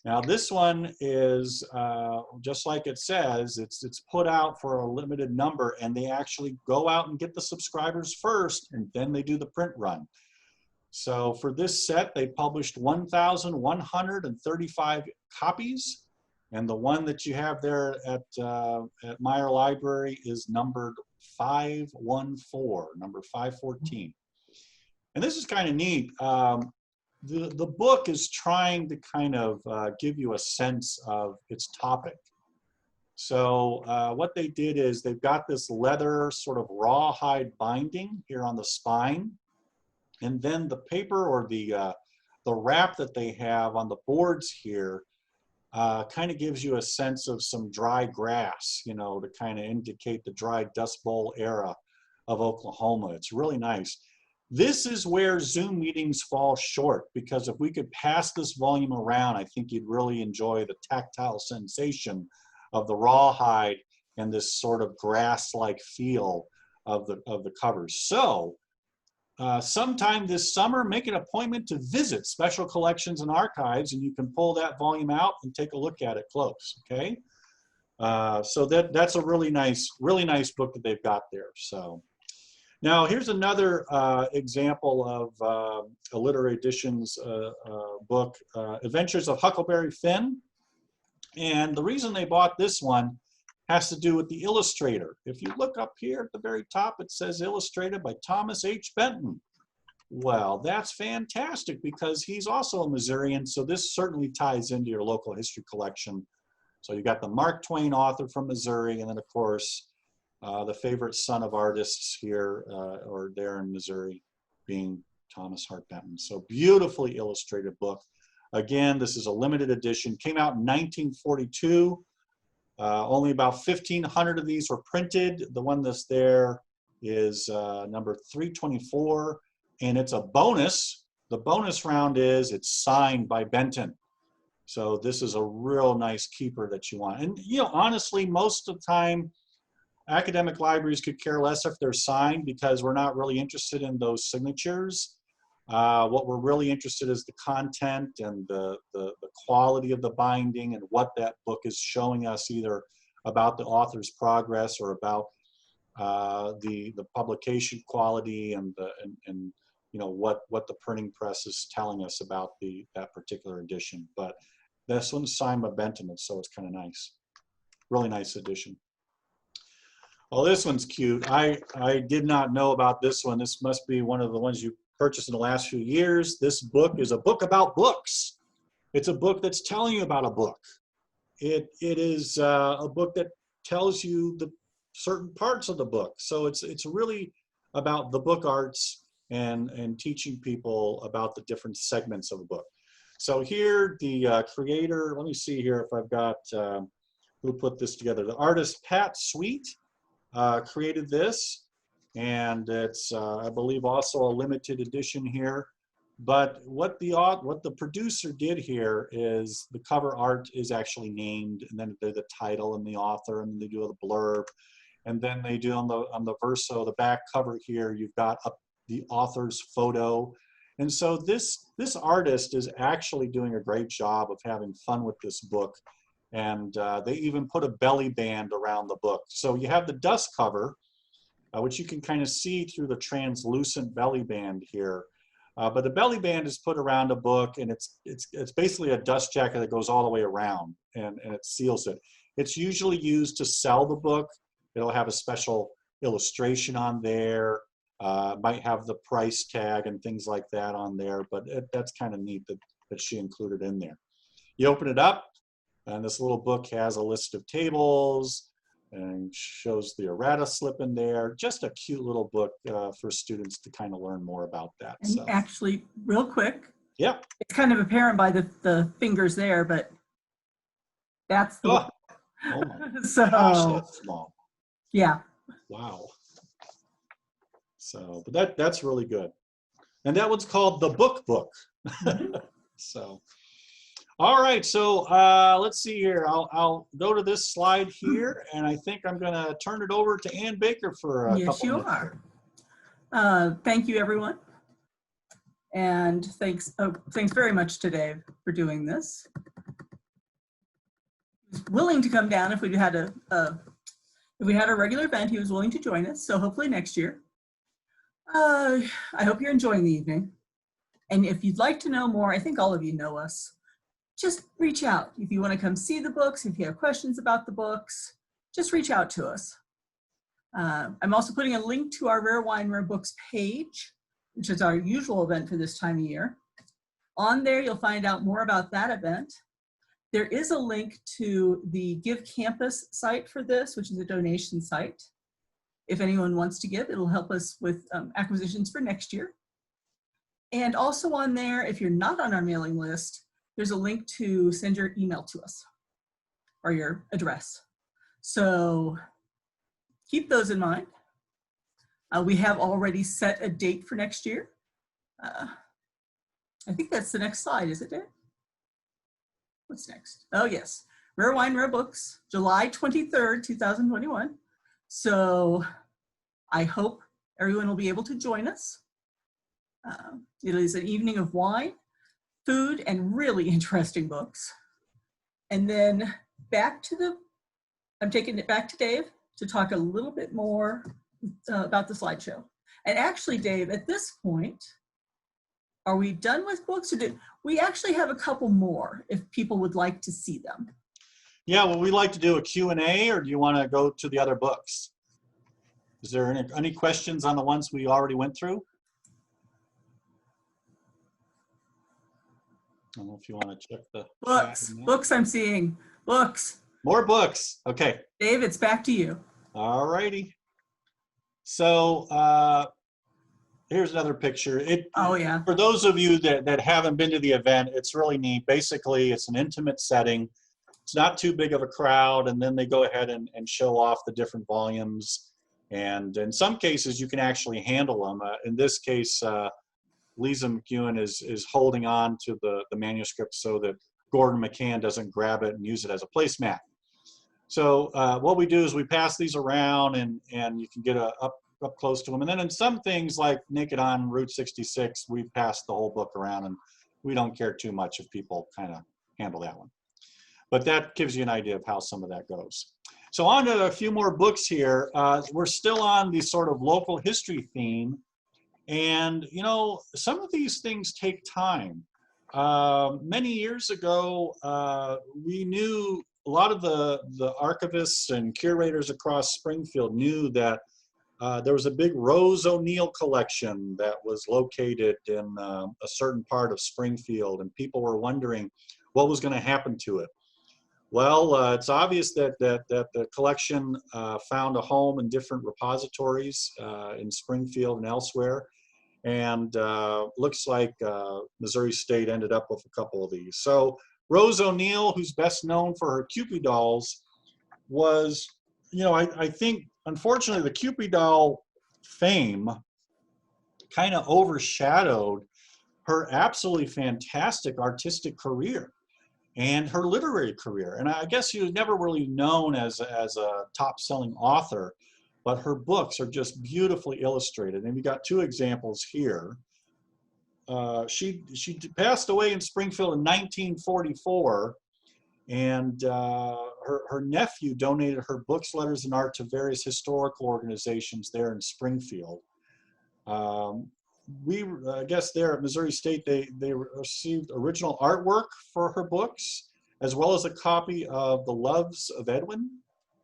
Now this one is, just like it says, it's put out for a limited number, and they actually go out and get the subscribers first, and then they do the print run. So for this set, they published 1,135 copies, and the one that you have there at Meyer Library is numbered 514, number 514. And this is kind of neat. The book is trying to kind of give you a sense of its topic. So what they did is they've got this leather sort of rawhide binding here on the spine. And then the paper, or the wrap that they have on the boards here kind of gives you a sense of some dry grass, you know, to kind of indicate the dry Dust Bowl era of Oklahoma. It's really nice. This is where Zoom meetings fall short, because if we could pass this volume around, I think you'd really enjoy the tactile sensation of the rawhide and this sort of grass-like feel of the covers. So sometime this summer, make an appointment to visit Special Collections and Archives, and you can pull that volume out and take a look at it close, okay? So that's a really nice book that they've got there. So. Now, here's another example of a Literary Editions book, Adventures of Huckleberry Finn. And the reason they bought this one has to do with the illustrator. If you look up here at the very top, it says illustrated by Thomas H. Benton. Well, that's fantastic, because he's also a Missourian, so this certainly ties into your local history collection. So you got the Mark Twain author from Missouri, and then, of course, the favorite son of artists here, or there in Missouri, being Thomas Hart Benton. So beautifully illustrated book. Again, this is a limited edition. Came out in 1942. Only about 1,500 of these were printed. The one that's there is number 324, and it's a bonus. The bonus round is it's signed by Benton. So this is a real nice keeper that you want. And, you know, honestly, most of the time, academic libraries could care less if they're signed, because we're not really interested in those signatures. What we're really interested in is the content and the quality of the binding, and what that book is showing us, either about the author's progress or about the publication quality, and you know what the printing press is telling us about that particular edition. But this one's signed by Benton, so it's kind of nice. Really nice edition. Oh, this one's cute. I did not know about this one. This must be one of the ones you purchased in the last few years. This book is a book about books. It's a book that's telling you about a book. It is a book that tells you the certain parts of the book. So it's really about the book arts and teaching people about the different segments of a book. So here, the creator, let me see here if I've got who put this together. The artist Pat Sweet created this, and it's I believe also a limited edition here. But what the producer did here is the cover art is actually named, and then the title and the author, and they do the blurb, and then they do on the verso, the back cover here, you've got the author's photo. And so this artist is actually doing a great job of having fun with this book, and they even put a belly band around the book. So you have the dust cover, which you can kind of see through the translucent belly band here. But the belly band is put around a book, and it's basically a dust jacket that goes all the way around, and it seals it. It's usually used to sell the book. It'll have a special illustration on there, might have the price tag and things like that on there, but that's kind of neat that she included in there. You open it up, and this little book has a list of tables, and shows the errata slip in there. Just a cute little book for students to kind of learn more about that. And so. actually, real quick, Yeah. it's kind of apparent by the fingers there, but that's the Oh my so gosh, that's small. yeah. Wow. So, but that's really good. And that one's called The Book. So, all right. So let's see here. I'll go to this slide here, and I think I'm going to turn it over to Ann Baker for a Yes, couple you minutes. are. Thank you, everyone. And thanks very much to Dave for doing this. He was willing to come down if we had a regular event. He was willing to join us. So hopefully next year. I hope you're enjoying the evening. And if you'd like to know more, I think all of you know us. Just reach out. If you want to come see the books, if you have questions about the books, just reach out to us. I'm also putting a link to our Rare Wine, Rare Books page, which is our usual event for this time of year. On there, you'll find out more about that event. There is a link to the Give Campus site for this, which is a donation site. If anyone wants to give, it'll help us with acquisitions for next year. And also on there, if you're not on our mailing list, there's a link to send your email to us or your address. So keep those in mind. We have already set a date for next year. I think that's the next slide, is it, Dave? What's next? Oh, yes. Rare Wine, Rare Books, July 23rd, 2021. So I hope everyone will be able to join us. It is an evening of wine, food, and really interesting books. And then I'm taking it back to Dave to talk a little bit more about the slideshow. And actually, Dave, at this point, are we done with books? Or we actually have a couple more if people would like to see them. Yeah, well, we like to do a Q&A, or do you want to go to the other books? Is there any questions on the ones we already went through? I don't know if you want to check the Books, chat. books I'm seeing, books. More books. Okay. Dave, it's back to you. All righty. So here's another picture. Oh, yeah. For those of you that haven't been to the event, it's really neat. Basically, it's an intimate setting. It's not too big of a crowd, and then they go ahead and show off the different volumes. And in some cases, you can actually handle them. In this case, Lisa McEwen is holding on to the manuscript so that Gordon McCann doesn't grab it and use it as a placemat. So what we do is we pass these around, and you can get up close to them. And then in some things like Naked on Route 66, we pass the whole book around, and we don't care too much if people kind of handle that one. But that gives you an idea of how some of that goes. So on to a few more books here. We're still on the sort of local history theme. And, you know, some of these things take time. Many years ago, we knew a lot of the archivists and curators across Springfield knew that there was a big Rose O'Neill collection that was located in a certain part of Springfield, and people were wondering, what was going to happen to it. Well, it's obvious that the collection found a home in different repositories in Springfield and elsewhere, and looks like Missouri State ended up with a couple of these. So Rose O'Neill, who's best known for her Cupid dolls, was, you know, I think, unfortunately, the Cupid doll fame kind of overshadowed her absolutely fantastic artistic career and her literary career. And I guess she was never really known as a top-selling author, but her books are just beautifully illustrated. And we got two examples here. She passed away in Springfield in 1944, and her nephew donated her books, letters, and art to various historical organizations there in Springfield. I guess there at Missouri State, they received original artwork for her books, as well as a copy of The Loves of Edwin,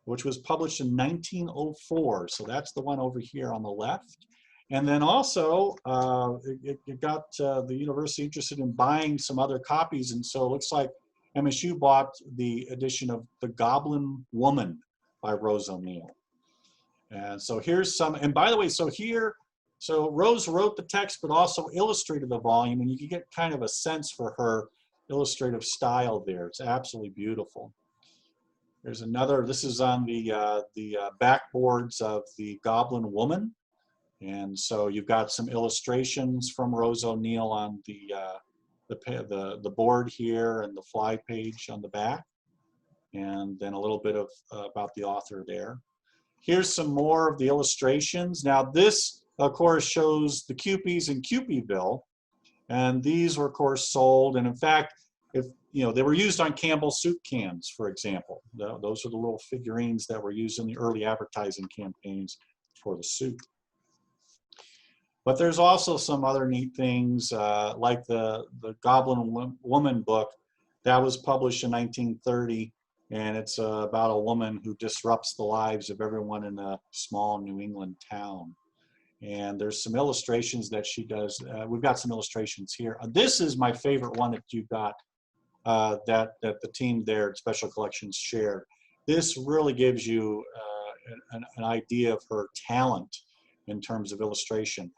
which was published in 1904. So that's the one over here on the left. And then also, it got the university interested in buying some other copies. And so it looks like MSU bought the edition of The Goblin Woman by Rose O'Neill. And so here's some, and by the way, so Rose wrote the text, but also illustrated the volume, and you can get kind of a sense for her illustrative style there. It's absolutely beautiful. There's another, this is on the backboards of The Goblin Woman. And so you've got some illustrations from Rose O'Neill on the board here and the fly page on the back. And then a little bit of about the author there. Here's some more of the illustrations. Now this, of course, shows the Cupies in Cupidville, and these were, of course, sold. And in fact, if you know, they were used on Campbell soup cans, for example. Those are the little figurines that were used in the early advertising campaigns for the soup. But there's also some other neat things, like the Goblin Woman book that was published in 1930, and it's about a woman who disrupts the lives of everyone in a small New England town. And there's some illustrations that she does. We've got some illustrations here. This is my favorite one that you got, that the team there at Special Collections shared. This really gives you an idea of her talent in terms of illustration.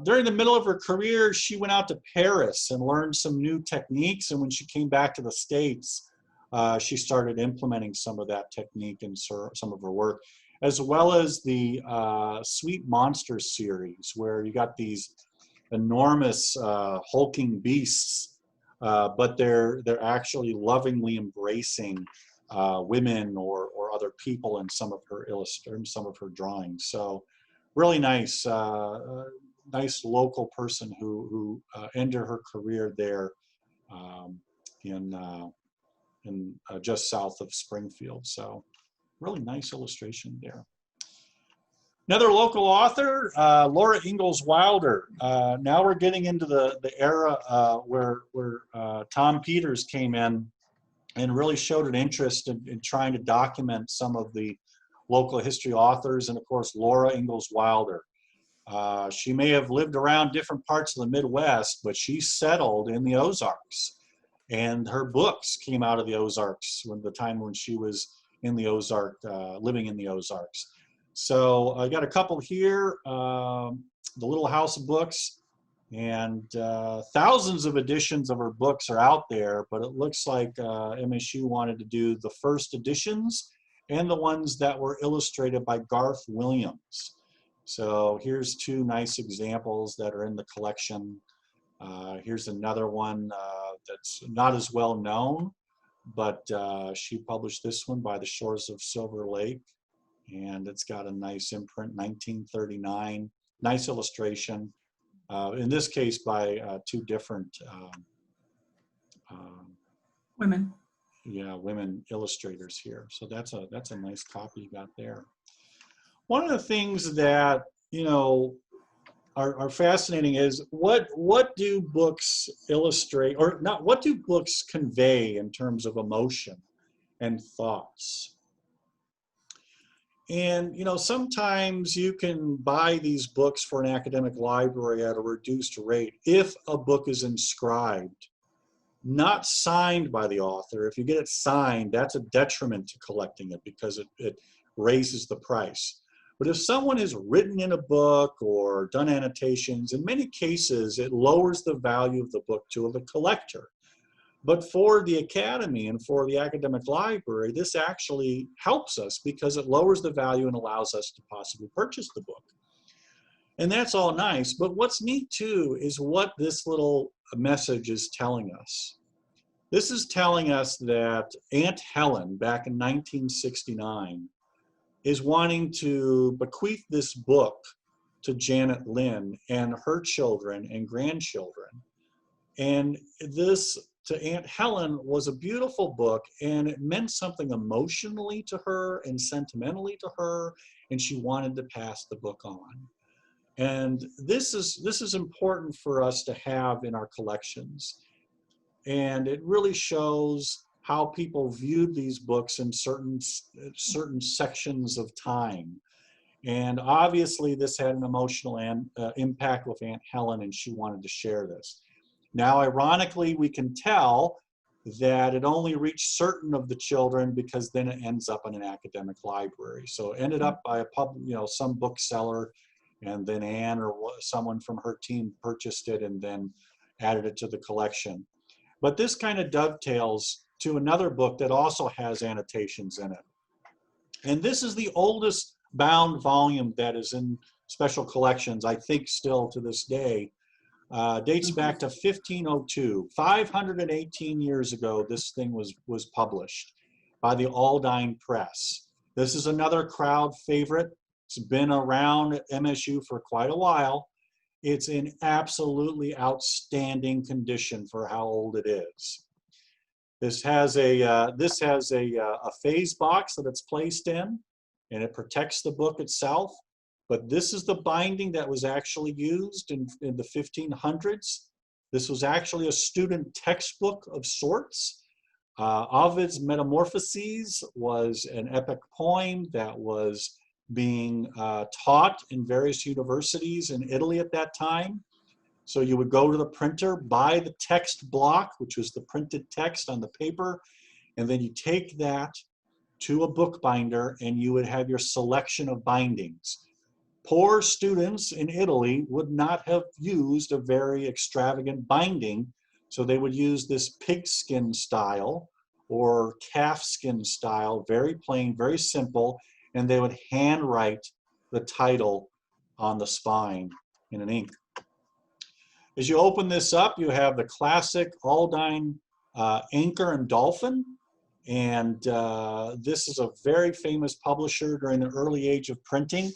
During the middle of her career, she went out to Paris and learned some new techniques. And when she came back to the States, she started implementing some of that technique in some of her work, as well as the Sweet Monsters series, where you got these enormous hulking beasts, but they're actually lovingly embracing women or other people in some of her drawings. So really nice, nice local person who ended her career there in just south of Springfield. So really nice illustration there. Another local author, Laura Ingalls Wilder. Now we're getting into the era where Tom Peters came in and really showed an interest in trying to document some of the local history authors, and of course Laura Ingalls Wilder. She may have lived around different parts of the Midwest, but she settled in the Ozarks, and her books came out of the Ozarks the time when she was in the living in the Ozarks. So I got a couple here, the Little House of Books, and thousands of editions of her books are out there, but it looks like MSU wanted to do the first editions and the ones that were illustrated by Garth Williams. So here's two nice examples that are in the collection. Here's another one that's not as well known, but she published this one, By the Shores of Silver Lake, and it's got a nice imprint, 1939, nice illustration. In this case by two different Women. Yeah, women illustrators here. So that's a nice copy you got there. One of the things that, you know, are fascinating is what do books illustrate, or not, what do books convey in terms of emotion and thoughts? And, you know, sometimes you can buy these books for an academic library at a reduced rate if a book is inscribed not signed by the author. If you get it signed, that's a detriment to collecting it because it raises the price. But if someone has written in a book or done annotations, in many cases, it lowers the value of the book to the collector. But for the academy and for the academic library, this actually helps us because it lowers the value and allows us to possibly purchase the book. And that's all nice, but what's neat too is what this little message is telling us. This is telling us that Aunt Helen, back in 1969, is wanting to bequeath this book to Janet Lynn and her children and grandchildren. And this, to Aunt Helen, was a beautiful book, and it meant something emotionally to her and sentimentally to her, and she wanted to pass the book on. And this is important for us to have in our collections. And it really shows how people viewed these books in certain sections of time. And obviously this had an emotional impact with Aunt Helen, and she wanted to share this. Now, ironically, we can tell that it only reached certain of the children because then it ends up in an academic library. So it ended up by some bookseller, and then Anne or someone from her team purchased it and then added it to the collection. But this kind of dovetails to another book that also has annotations in it. And this is the oldest bound volume that is in special collections, I think still to this day. Dates back to 1502. 518 years ago, this thing was published by the Aldine Press. This is another crowd favorite. It's been around at MSU for quite a while. It's in absolutely outstanding condition for how old it is. This has a phase box that it's placed in, and it protects the book itself. But this is the binding that was actually used in the 1500s. This was actually a student textbook of sorts. Ovid's Metamorphoses was an epic poem that was being taught in various universities in Italy at that time. So you would go to the printer, buy the text block, which was the printed text on the paper, and then you take that to a bookbinder and you would have your selection of bindings. Poor students in Italy would not have used a very extravagant binding, so they would use this pigskin style or calfskin style, very plain, very simple, and they would handwrite the title on the spine in an ink. As you open this up, you have the classic Aldine Anchor and Dolphin, and this is a very famous publisher during the early age of printing.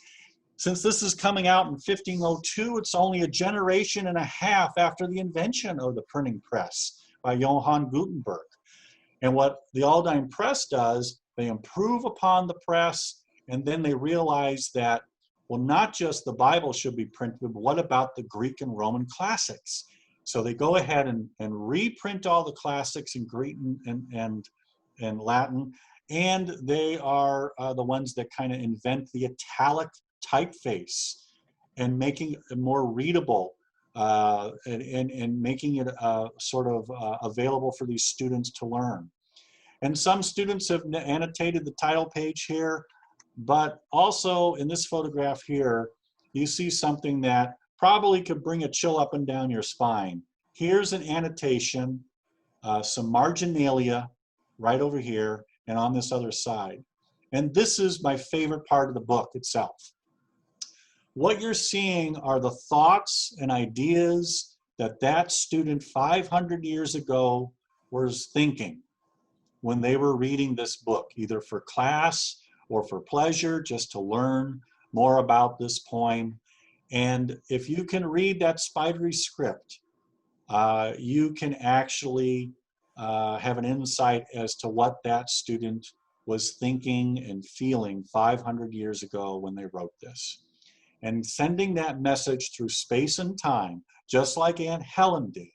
Since this is coming out in 1502, it's only a generation and a half after the invention of the printing press by Johann Gutenberg. And what the Aldine Press does, they improve upon the press, and then they realize that, well, not just the Bible should be printed, but what about the Greek and Roman classics? So they go ahead and reprint all the classics in Greek and Latin, and they are the ones that kind of invent the italic typeface and making it more readable and making it sort of available for these students to learn. And some students have annotated the title page here, but also in this photograph here, you see something that probably could bring a chill up and down your spine. Here's an annotation, some marginalia right over here and on this other side. And this is my favorite part of the book itself. What you're seeing are the thoughts and ideas that that student 500 years ago was thinking when they were reading this book, either for class or for pleasure, just to learn more about this poem. And if you can read that spidery script, you can actually have an insight as to what that student was thinking and feeling 500 years ago when they wrote this. And sending that message through space and time, just like Aunt Helen did,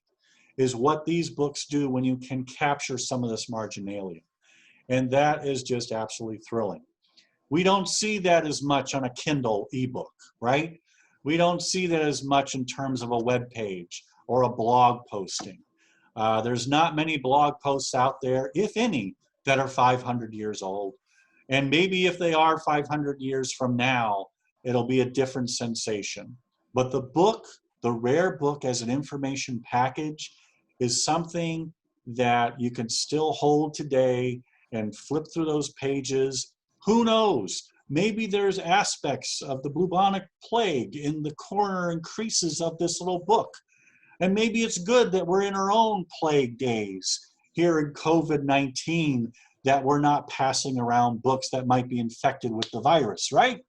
is what these books do when you can capture some of this marginalia. And that is just absolutely thrilling. We don't see that as much on a Kindle ebook, right? We don't see that as much in terms of a web page or a blog posting. There's not many blog posts out there, if any, that are 500 years old. And maybe if they are 500 years from now, it'll be a different sensation. But the book, the rare book as an information package, is something that you can still hold today and flip through those pages. Who knows? Maybe there's aspects of the bubonic plague in the corner and creases of this little book. And maybe it's good that we're in our own plague days here in COVID-19, that we're not passing around books that might be infected with the virus, right?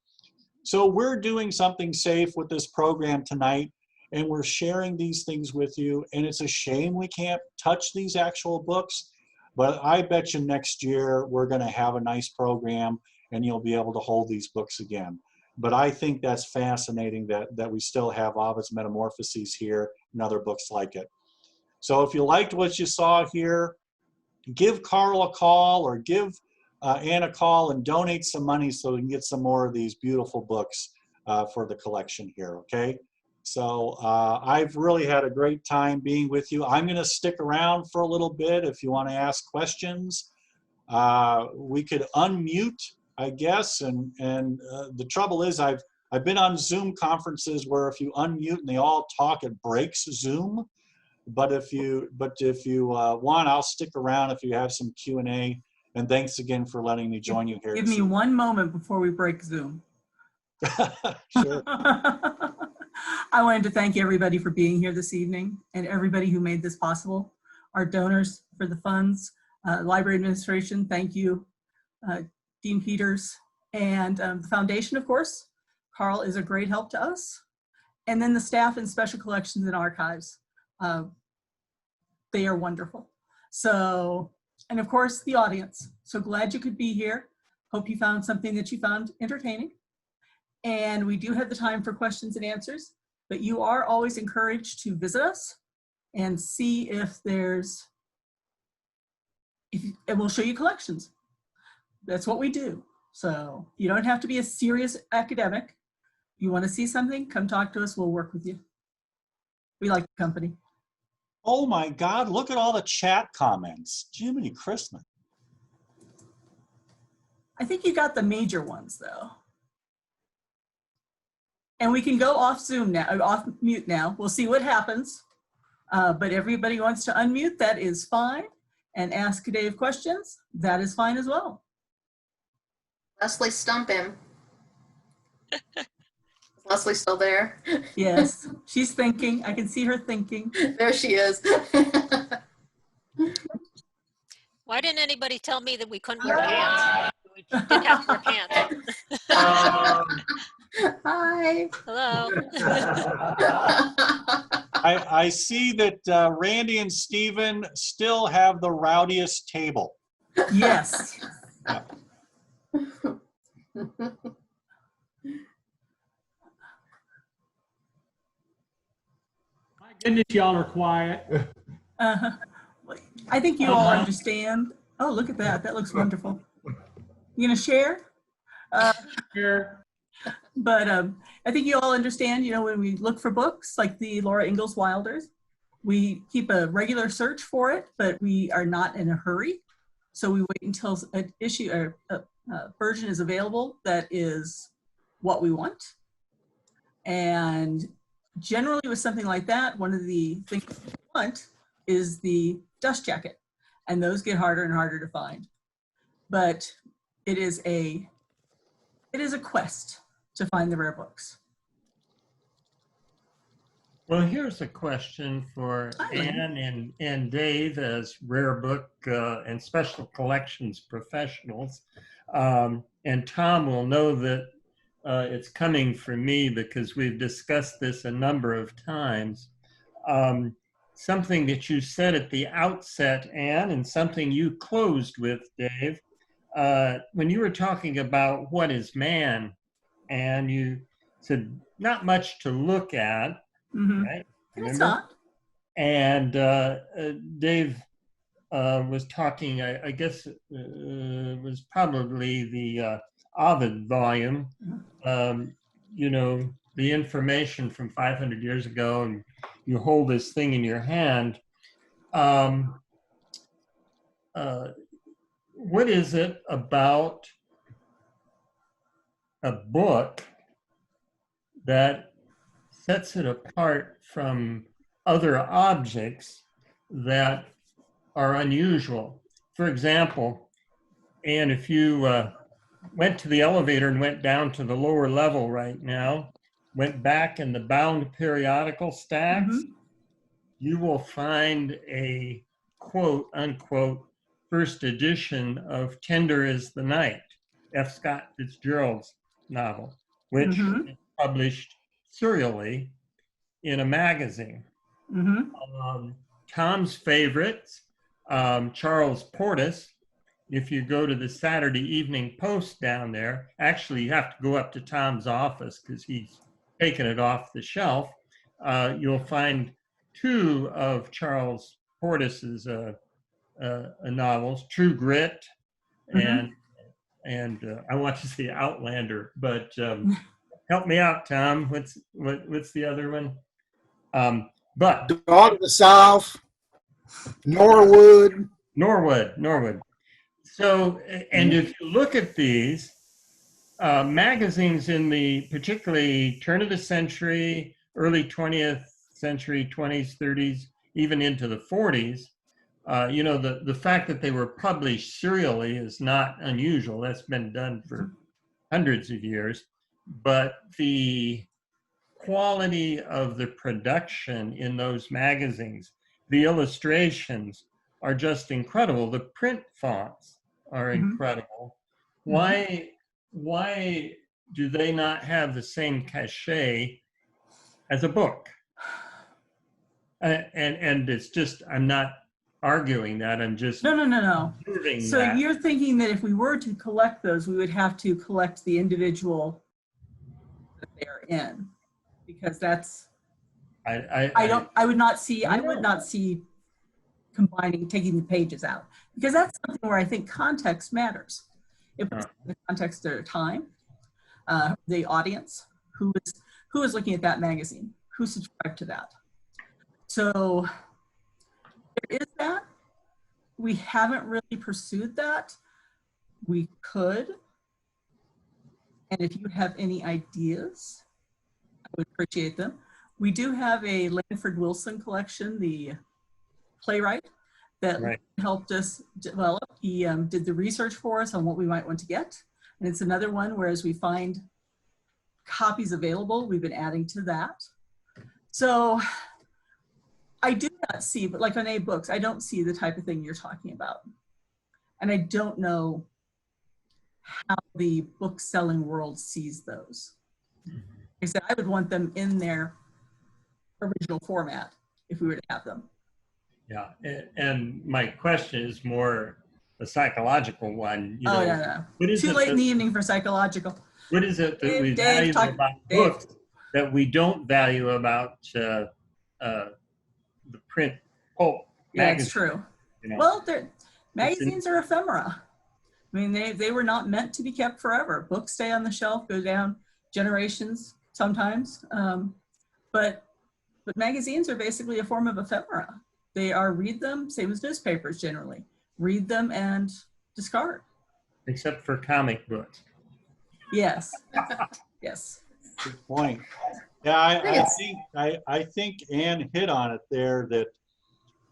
So we're doing something safe with this program tonight, and we're sharing these things with you. And it's a shame we can't touch these actual books, but I bet you next year we're going to have a nice program and you'll be able to hold these books again. But I think that's fascinating that we still have Ovid's Metamorphoses here and other books like it. So if you liked what you saw here, give Carl a call or give Ann a call and donate some money so we can get some more of these beautiful books for the collection here, okay? So I've really had a great time being with you. I'm going to stick around for a little bit if you want to ask questions. We could unmute, I guess, and the trouble is I've been on Zoom conferences where if you unmute and they all talk, it breaks Zoom. But if you want, I'll stick around if you have some Q&A. And thanks again for letting me join you here. Give me one moment before we break Zoom. Sure. I wanted to thank everybody for being here this evening and everybody who made this possible. Our donors for the funds, library administration, thank you. Dean Peters, and the foundation, of course. Carl is a great help to us. And then the staff in special collections and archives. They are wonderful. So, and of course the audience. So glad you could be here. Hope you found something that you found entertaining. And we do have the time for questions and answers, but you are always encouraged to visit us and see if there's, and we'll show you collections. That's what we do. So you don't have to be a serious academic. You want to see something, come talk to us. We'll work with you. We like the company. Oh my God, look at all the chat comments. Jiminy Christmas. I think you got the major ones though. And we can go off Zoom now, off mute now. We'll see what happens. But everybody wants to unmute, that is fine. And ask Dave questions, that is fine as well. Leslie, stump him. Is Leslie still there? Yes, she's thinking. I can see her thinking. There she is. Why didn't anybody tell me that we couldn't wear pants? We didn't have to wear pants. Hi. Hello. I see that Randy and Steven still have the rowdiest table. Yes. My goodness, y'all are quiet. I think you all understand. Oh, look at that. That looks wonderful. You gonna share? Sure. But I think you all understand, you know, when we look for books like the Laura Ingalls Wilders, we keep a regular search for it, but we are not in a hurry. So we wait until an issue or a version is available that is what we want. And generally with something like that, one of the things we want is the dust jacket. And those get harder and harder to find. But it is a quest to find the rare books. Well, here's a question for Ann and Dave as rare book and special collections professionals. And Tom will know that it's coming from me because we've discussed this a number of times. Something that you said at the outset, Ann, and something you closed with, Dave, when you were talking about what is man, and you said not much to look at, right? It's not. And Dave was talking, I guess it was probably the Ovid volume, you know, the information from 500 years ago, and you hold this thing in your hand. um, what is it about a book that sets it apart from other objects that are unusual? For example, and if you went to the elevator and went down to the lower level right now, went back in the bound periodical stacks, you will find a quote unquote first edition of Tender is the Night, F. Scott Fitzgerald's novel, which is published serially in a magazine. Tom's favorites, Charles Portis. If you go to the Saturday Evening Post down there, actually you have to go up to Tom's office because he's taken it off the shelf. You'll find two of Charles Portis's novels, True Grit and I want to say Outlander, but help me out, Tom. What's the other one? But Dog of the South, Norwood. So, and if you look at these magazines in the particularly turn of the century, early 20th century, 20s, 30s, even into the 40s, you know, the fact that they were published serially is not unusual. That's been done for hundreds of years. But the quality of the production in those magazines, the illustrations are just incredible. The print fonts are incredible. Why do they not have the same cachet as a book? And it's just, I'm not arguing that, I'm just No. proving So that. you're thinking that if we were to collect those, we would have to collect the individual that they're in, because that's, I would not see combining, taking the pages out, because that's something where I think context matters. It puts the context of their time, the audience, who is looking at that magazine, who subscribed to that. So there is that. We haven't really pursued that. We could. And if you have any ideas, I would appreciate them. We do have a Lanford Wilson collection, the playwright, that helped us develop. He did the research for us on what we might want to get. And it's another one where as we find copies available, we've been adding to that. So I do not see, but like on A books, I don't see the type of thing you're talking about. And I don't know how the book selling world sees those. Like I said, I would want them in their original format if we were to have them. Yeah, and my question is more a psychological one. You know, no. What is Too it late in that, the evening for psychological. What is it that we value about books that we don't value about the print pulp magazine? It's true. You know? Well, magazines are ephemera. I mean, they were not meant to be kept forever. Books stay on the shelf, go down generations sometimes. But magazines are basically a form of ephemera. They are read them, same as newspapers generally. Read them and discard. Except for comic books. Yes. Yes. Good point. Yeah, I think Anne hit on it there, that,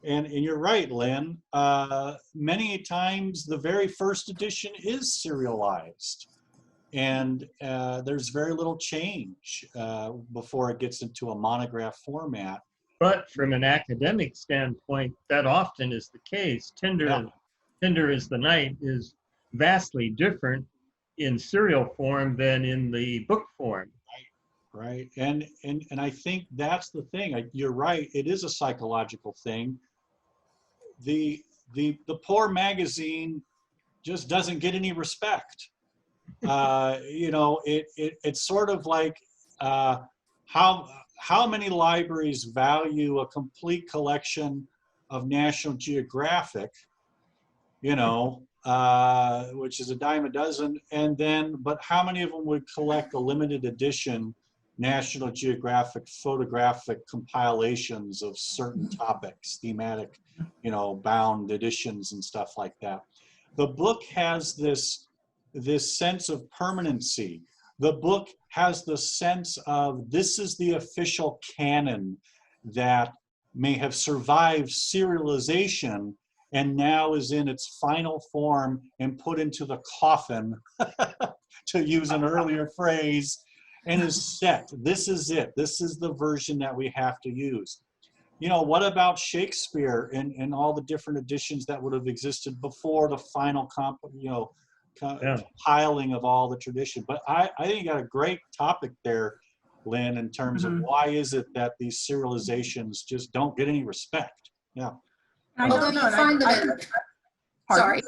and you're right, Lynn. Many times the very first edition is serialized, and there's very little change before it gets into a monograph format. But from an academic standpoint, that often is the case. Tender is the Night is vastly different in serial form than in the book form. Right. And I think that's the thing. You're right. It is a psychological thing. The poor magazine just doesn't get any respect. You know, it's sort of like how many libraries value a complete collection of National Geographic, you know, which is a dime a dozen, and then, but how many of them would collect a limited edition National Geographic photographic compilations of certain topics, thematic, bound editions and stuff like that. The book has this sense of permanency. The book has the sense of this is the official canon that may have survived serialization and now is in its final form and put into the coffin, to use an earlier phrase, and is set. This is it. This is the version that we have to use. What about Shakespeare and all the different editions that would have existed before the final compiling of all the tradition? But I think you got a great topic there, Lynn, in terms of why is it that these serializations just don't get any respect? Yeah. Although you find them in, sorry,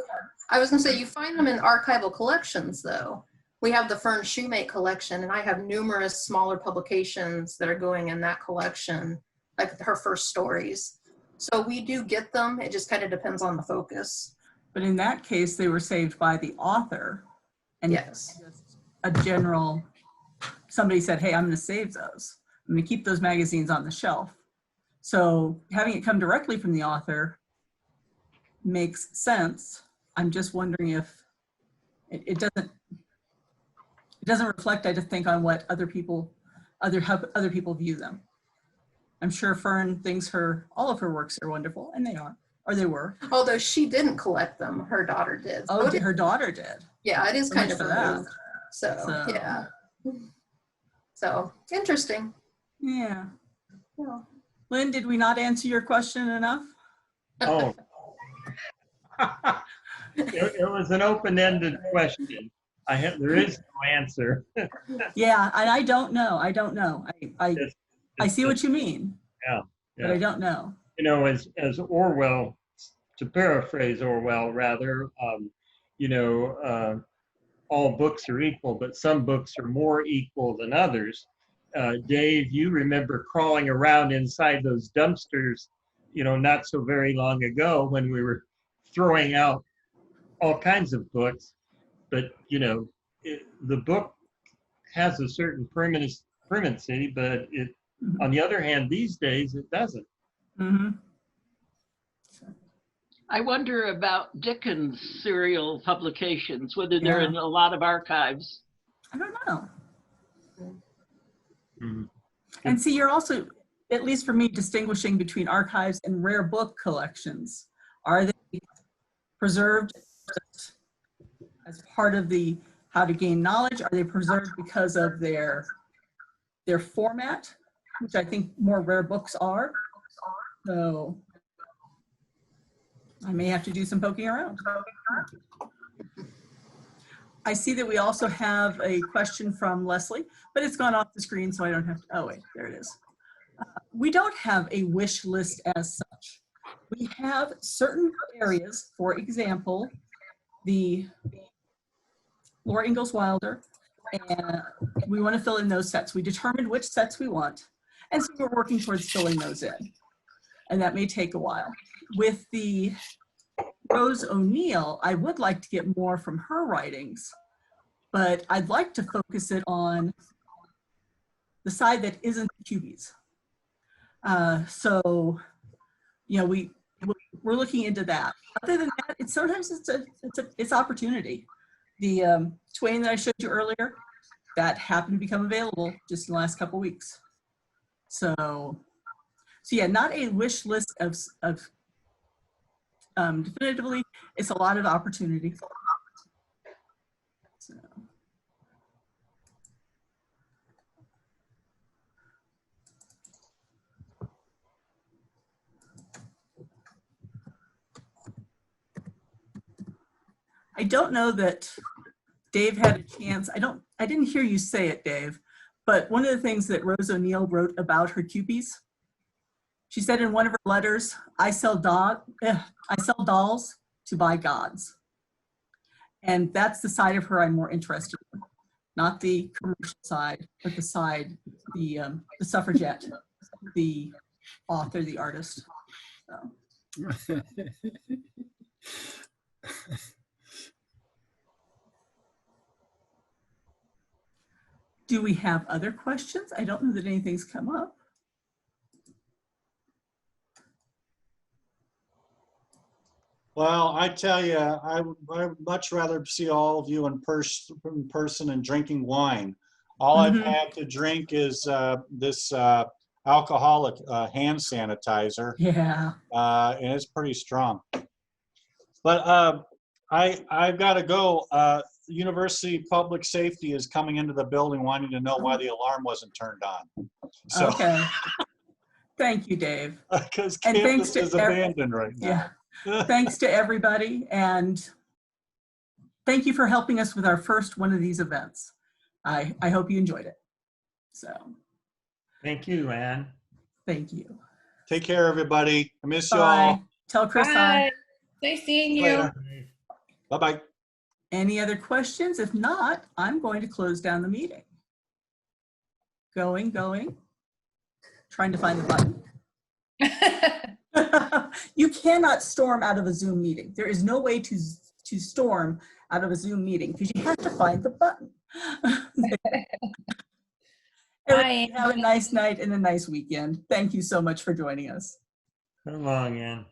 I was going to say you find them in archival collections, though. We have the Fern Shoemate collection, and I have numerous smaller publications that are going in that collection, like her first stories. So we do get them. It just kind of depends on the focus. But in that case, they were saved by the author. And yes, a general, somebody said, hey, I'm going to save those. I'm going to keep those magazines on the shelf. So having it come directly from the author makes sense. I'm just wondering if it doesn't reflect, I just think, on what other people view them. I'm sure Fern thinks all of her works are wonderful, and they are, or they were. Although she didn't collect them, her daughter did. Oh, her daughter did. Yeah, it is So kind much of for that. removed. So yeah. So interesting. Yeah. Lynn, did we not answer your question enough? Oh. It was an open-ended question. There is no answer. Yeah, and I don't know. I see what you mean. Yeah. But I don't know. As Orwell, to paraphrase Orwell rather, all books are equal, but some books are more equal than others. Dave, you remember crawling around inside those dumpsters, not so very long ago when we were throwing out all kinds of books. But, the book has a certain permanency, but on the other hand, these days, it doesn't. Mm-hmm. I wonder about Dickens' serial publications, whether they're in a lot of archives. I don't know. Mm-hmm. And see, you're also, at least for me, distinguishing between archives and rare book collections. Are they preserved as part of the how to gain knowledge? Are they preserved because of their format, which I think more rare books are? So I may have to do some poking around. I see that we also have a question from Leslie, but it's gone off the screen, so I don't have to, oh wait, there it is. We don't have a wish list as such. We have certain areas, for example, the Laura Ingalls Wilder, and we want to fill in those sets. We determined which sets we want, and so we're working towards filling those in. And that may take a while. With the Rose O'Neill, I would like to get more from her writings, but I'd like to focus it on the side that isn't the cubies. So, we're looking into that. Other than that, sometimes it's opportunity. The Twain that I showed you earlier, that happened to become available just in the last couple weeks. So yeah, not a wish list of definitively, it's a lot of opportunity. So. I don't know that Dave had a chance. I didn't hear you say it, Dave, but one of the things that Rose O'Neill wrote about her cupies, she said in one of her letters, I sell dolls to buy gods. And that's the side of her I'm more interested in, not the commercial side, but the side, the suffragette, the author, the artist. So. Do we have other questions? I don't know that anything's come up. Well, I tell you, I would much rather see all of you in person and drinking wine. All I've had to drink is this alcoholic hand sanitizer, Yeah. and it's pretty strong. But I've got to go. University Public Safety is coming into the building wanting to know why the alarm wasn't turned on. So, Okay. Thank you, Dave. because And thanks campus to is abandoned right Yeah. now. Thanks to everybody. And thank you for helping us with our first one of these events. I hope you enjoyed it. So Thank you, Ann. thank you. Take care, everybody. I miss you Bye. all. Tell Chris hi. Nice seeing you. Later. Bye-bye. Any other questions? If not, I'm going to close down the meeting. Going. Trying to find the button. You cannot storm out of a Zoom meeting. There is no way to storm out of a Zoom meeting because you have to find the button. Everybody have a nice night and a nice weekend. Thank you so much for joining us. So long, Ann.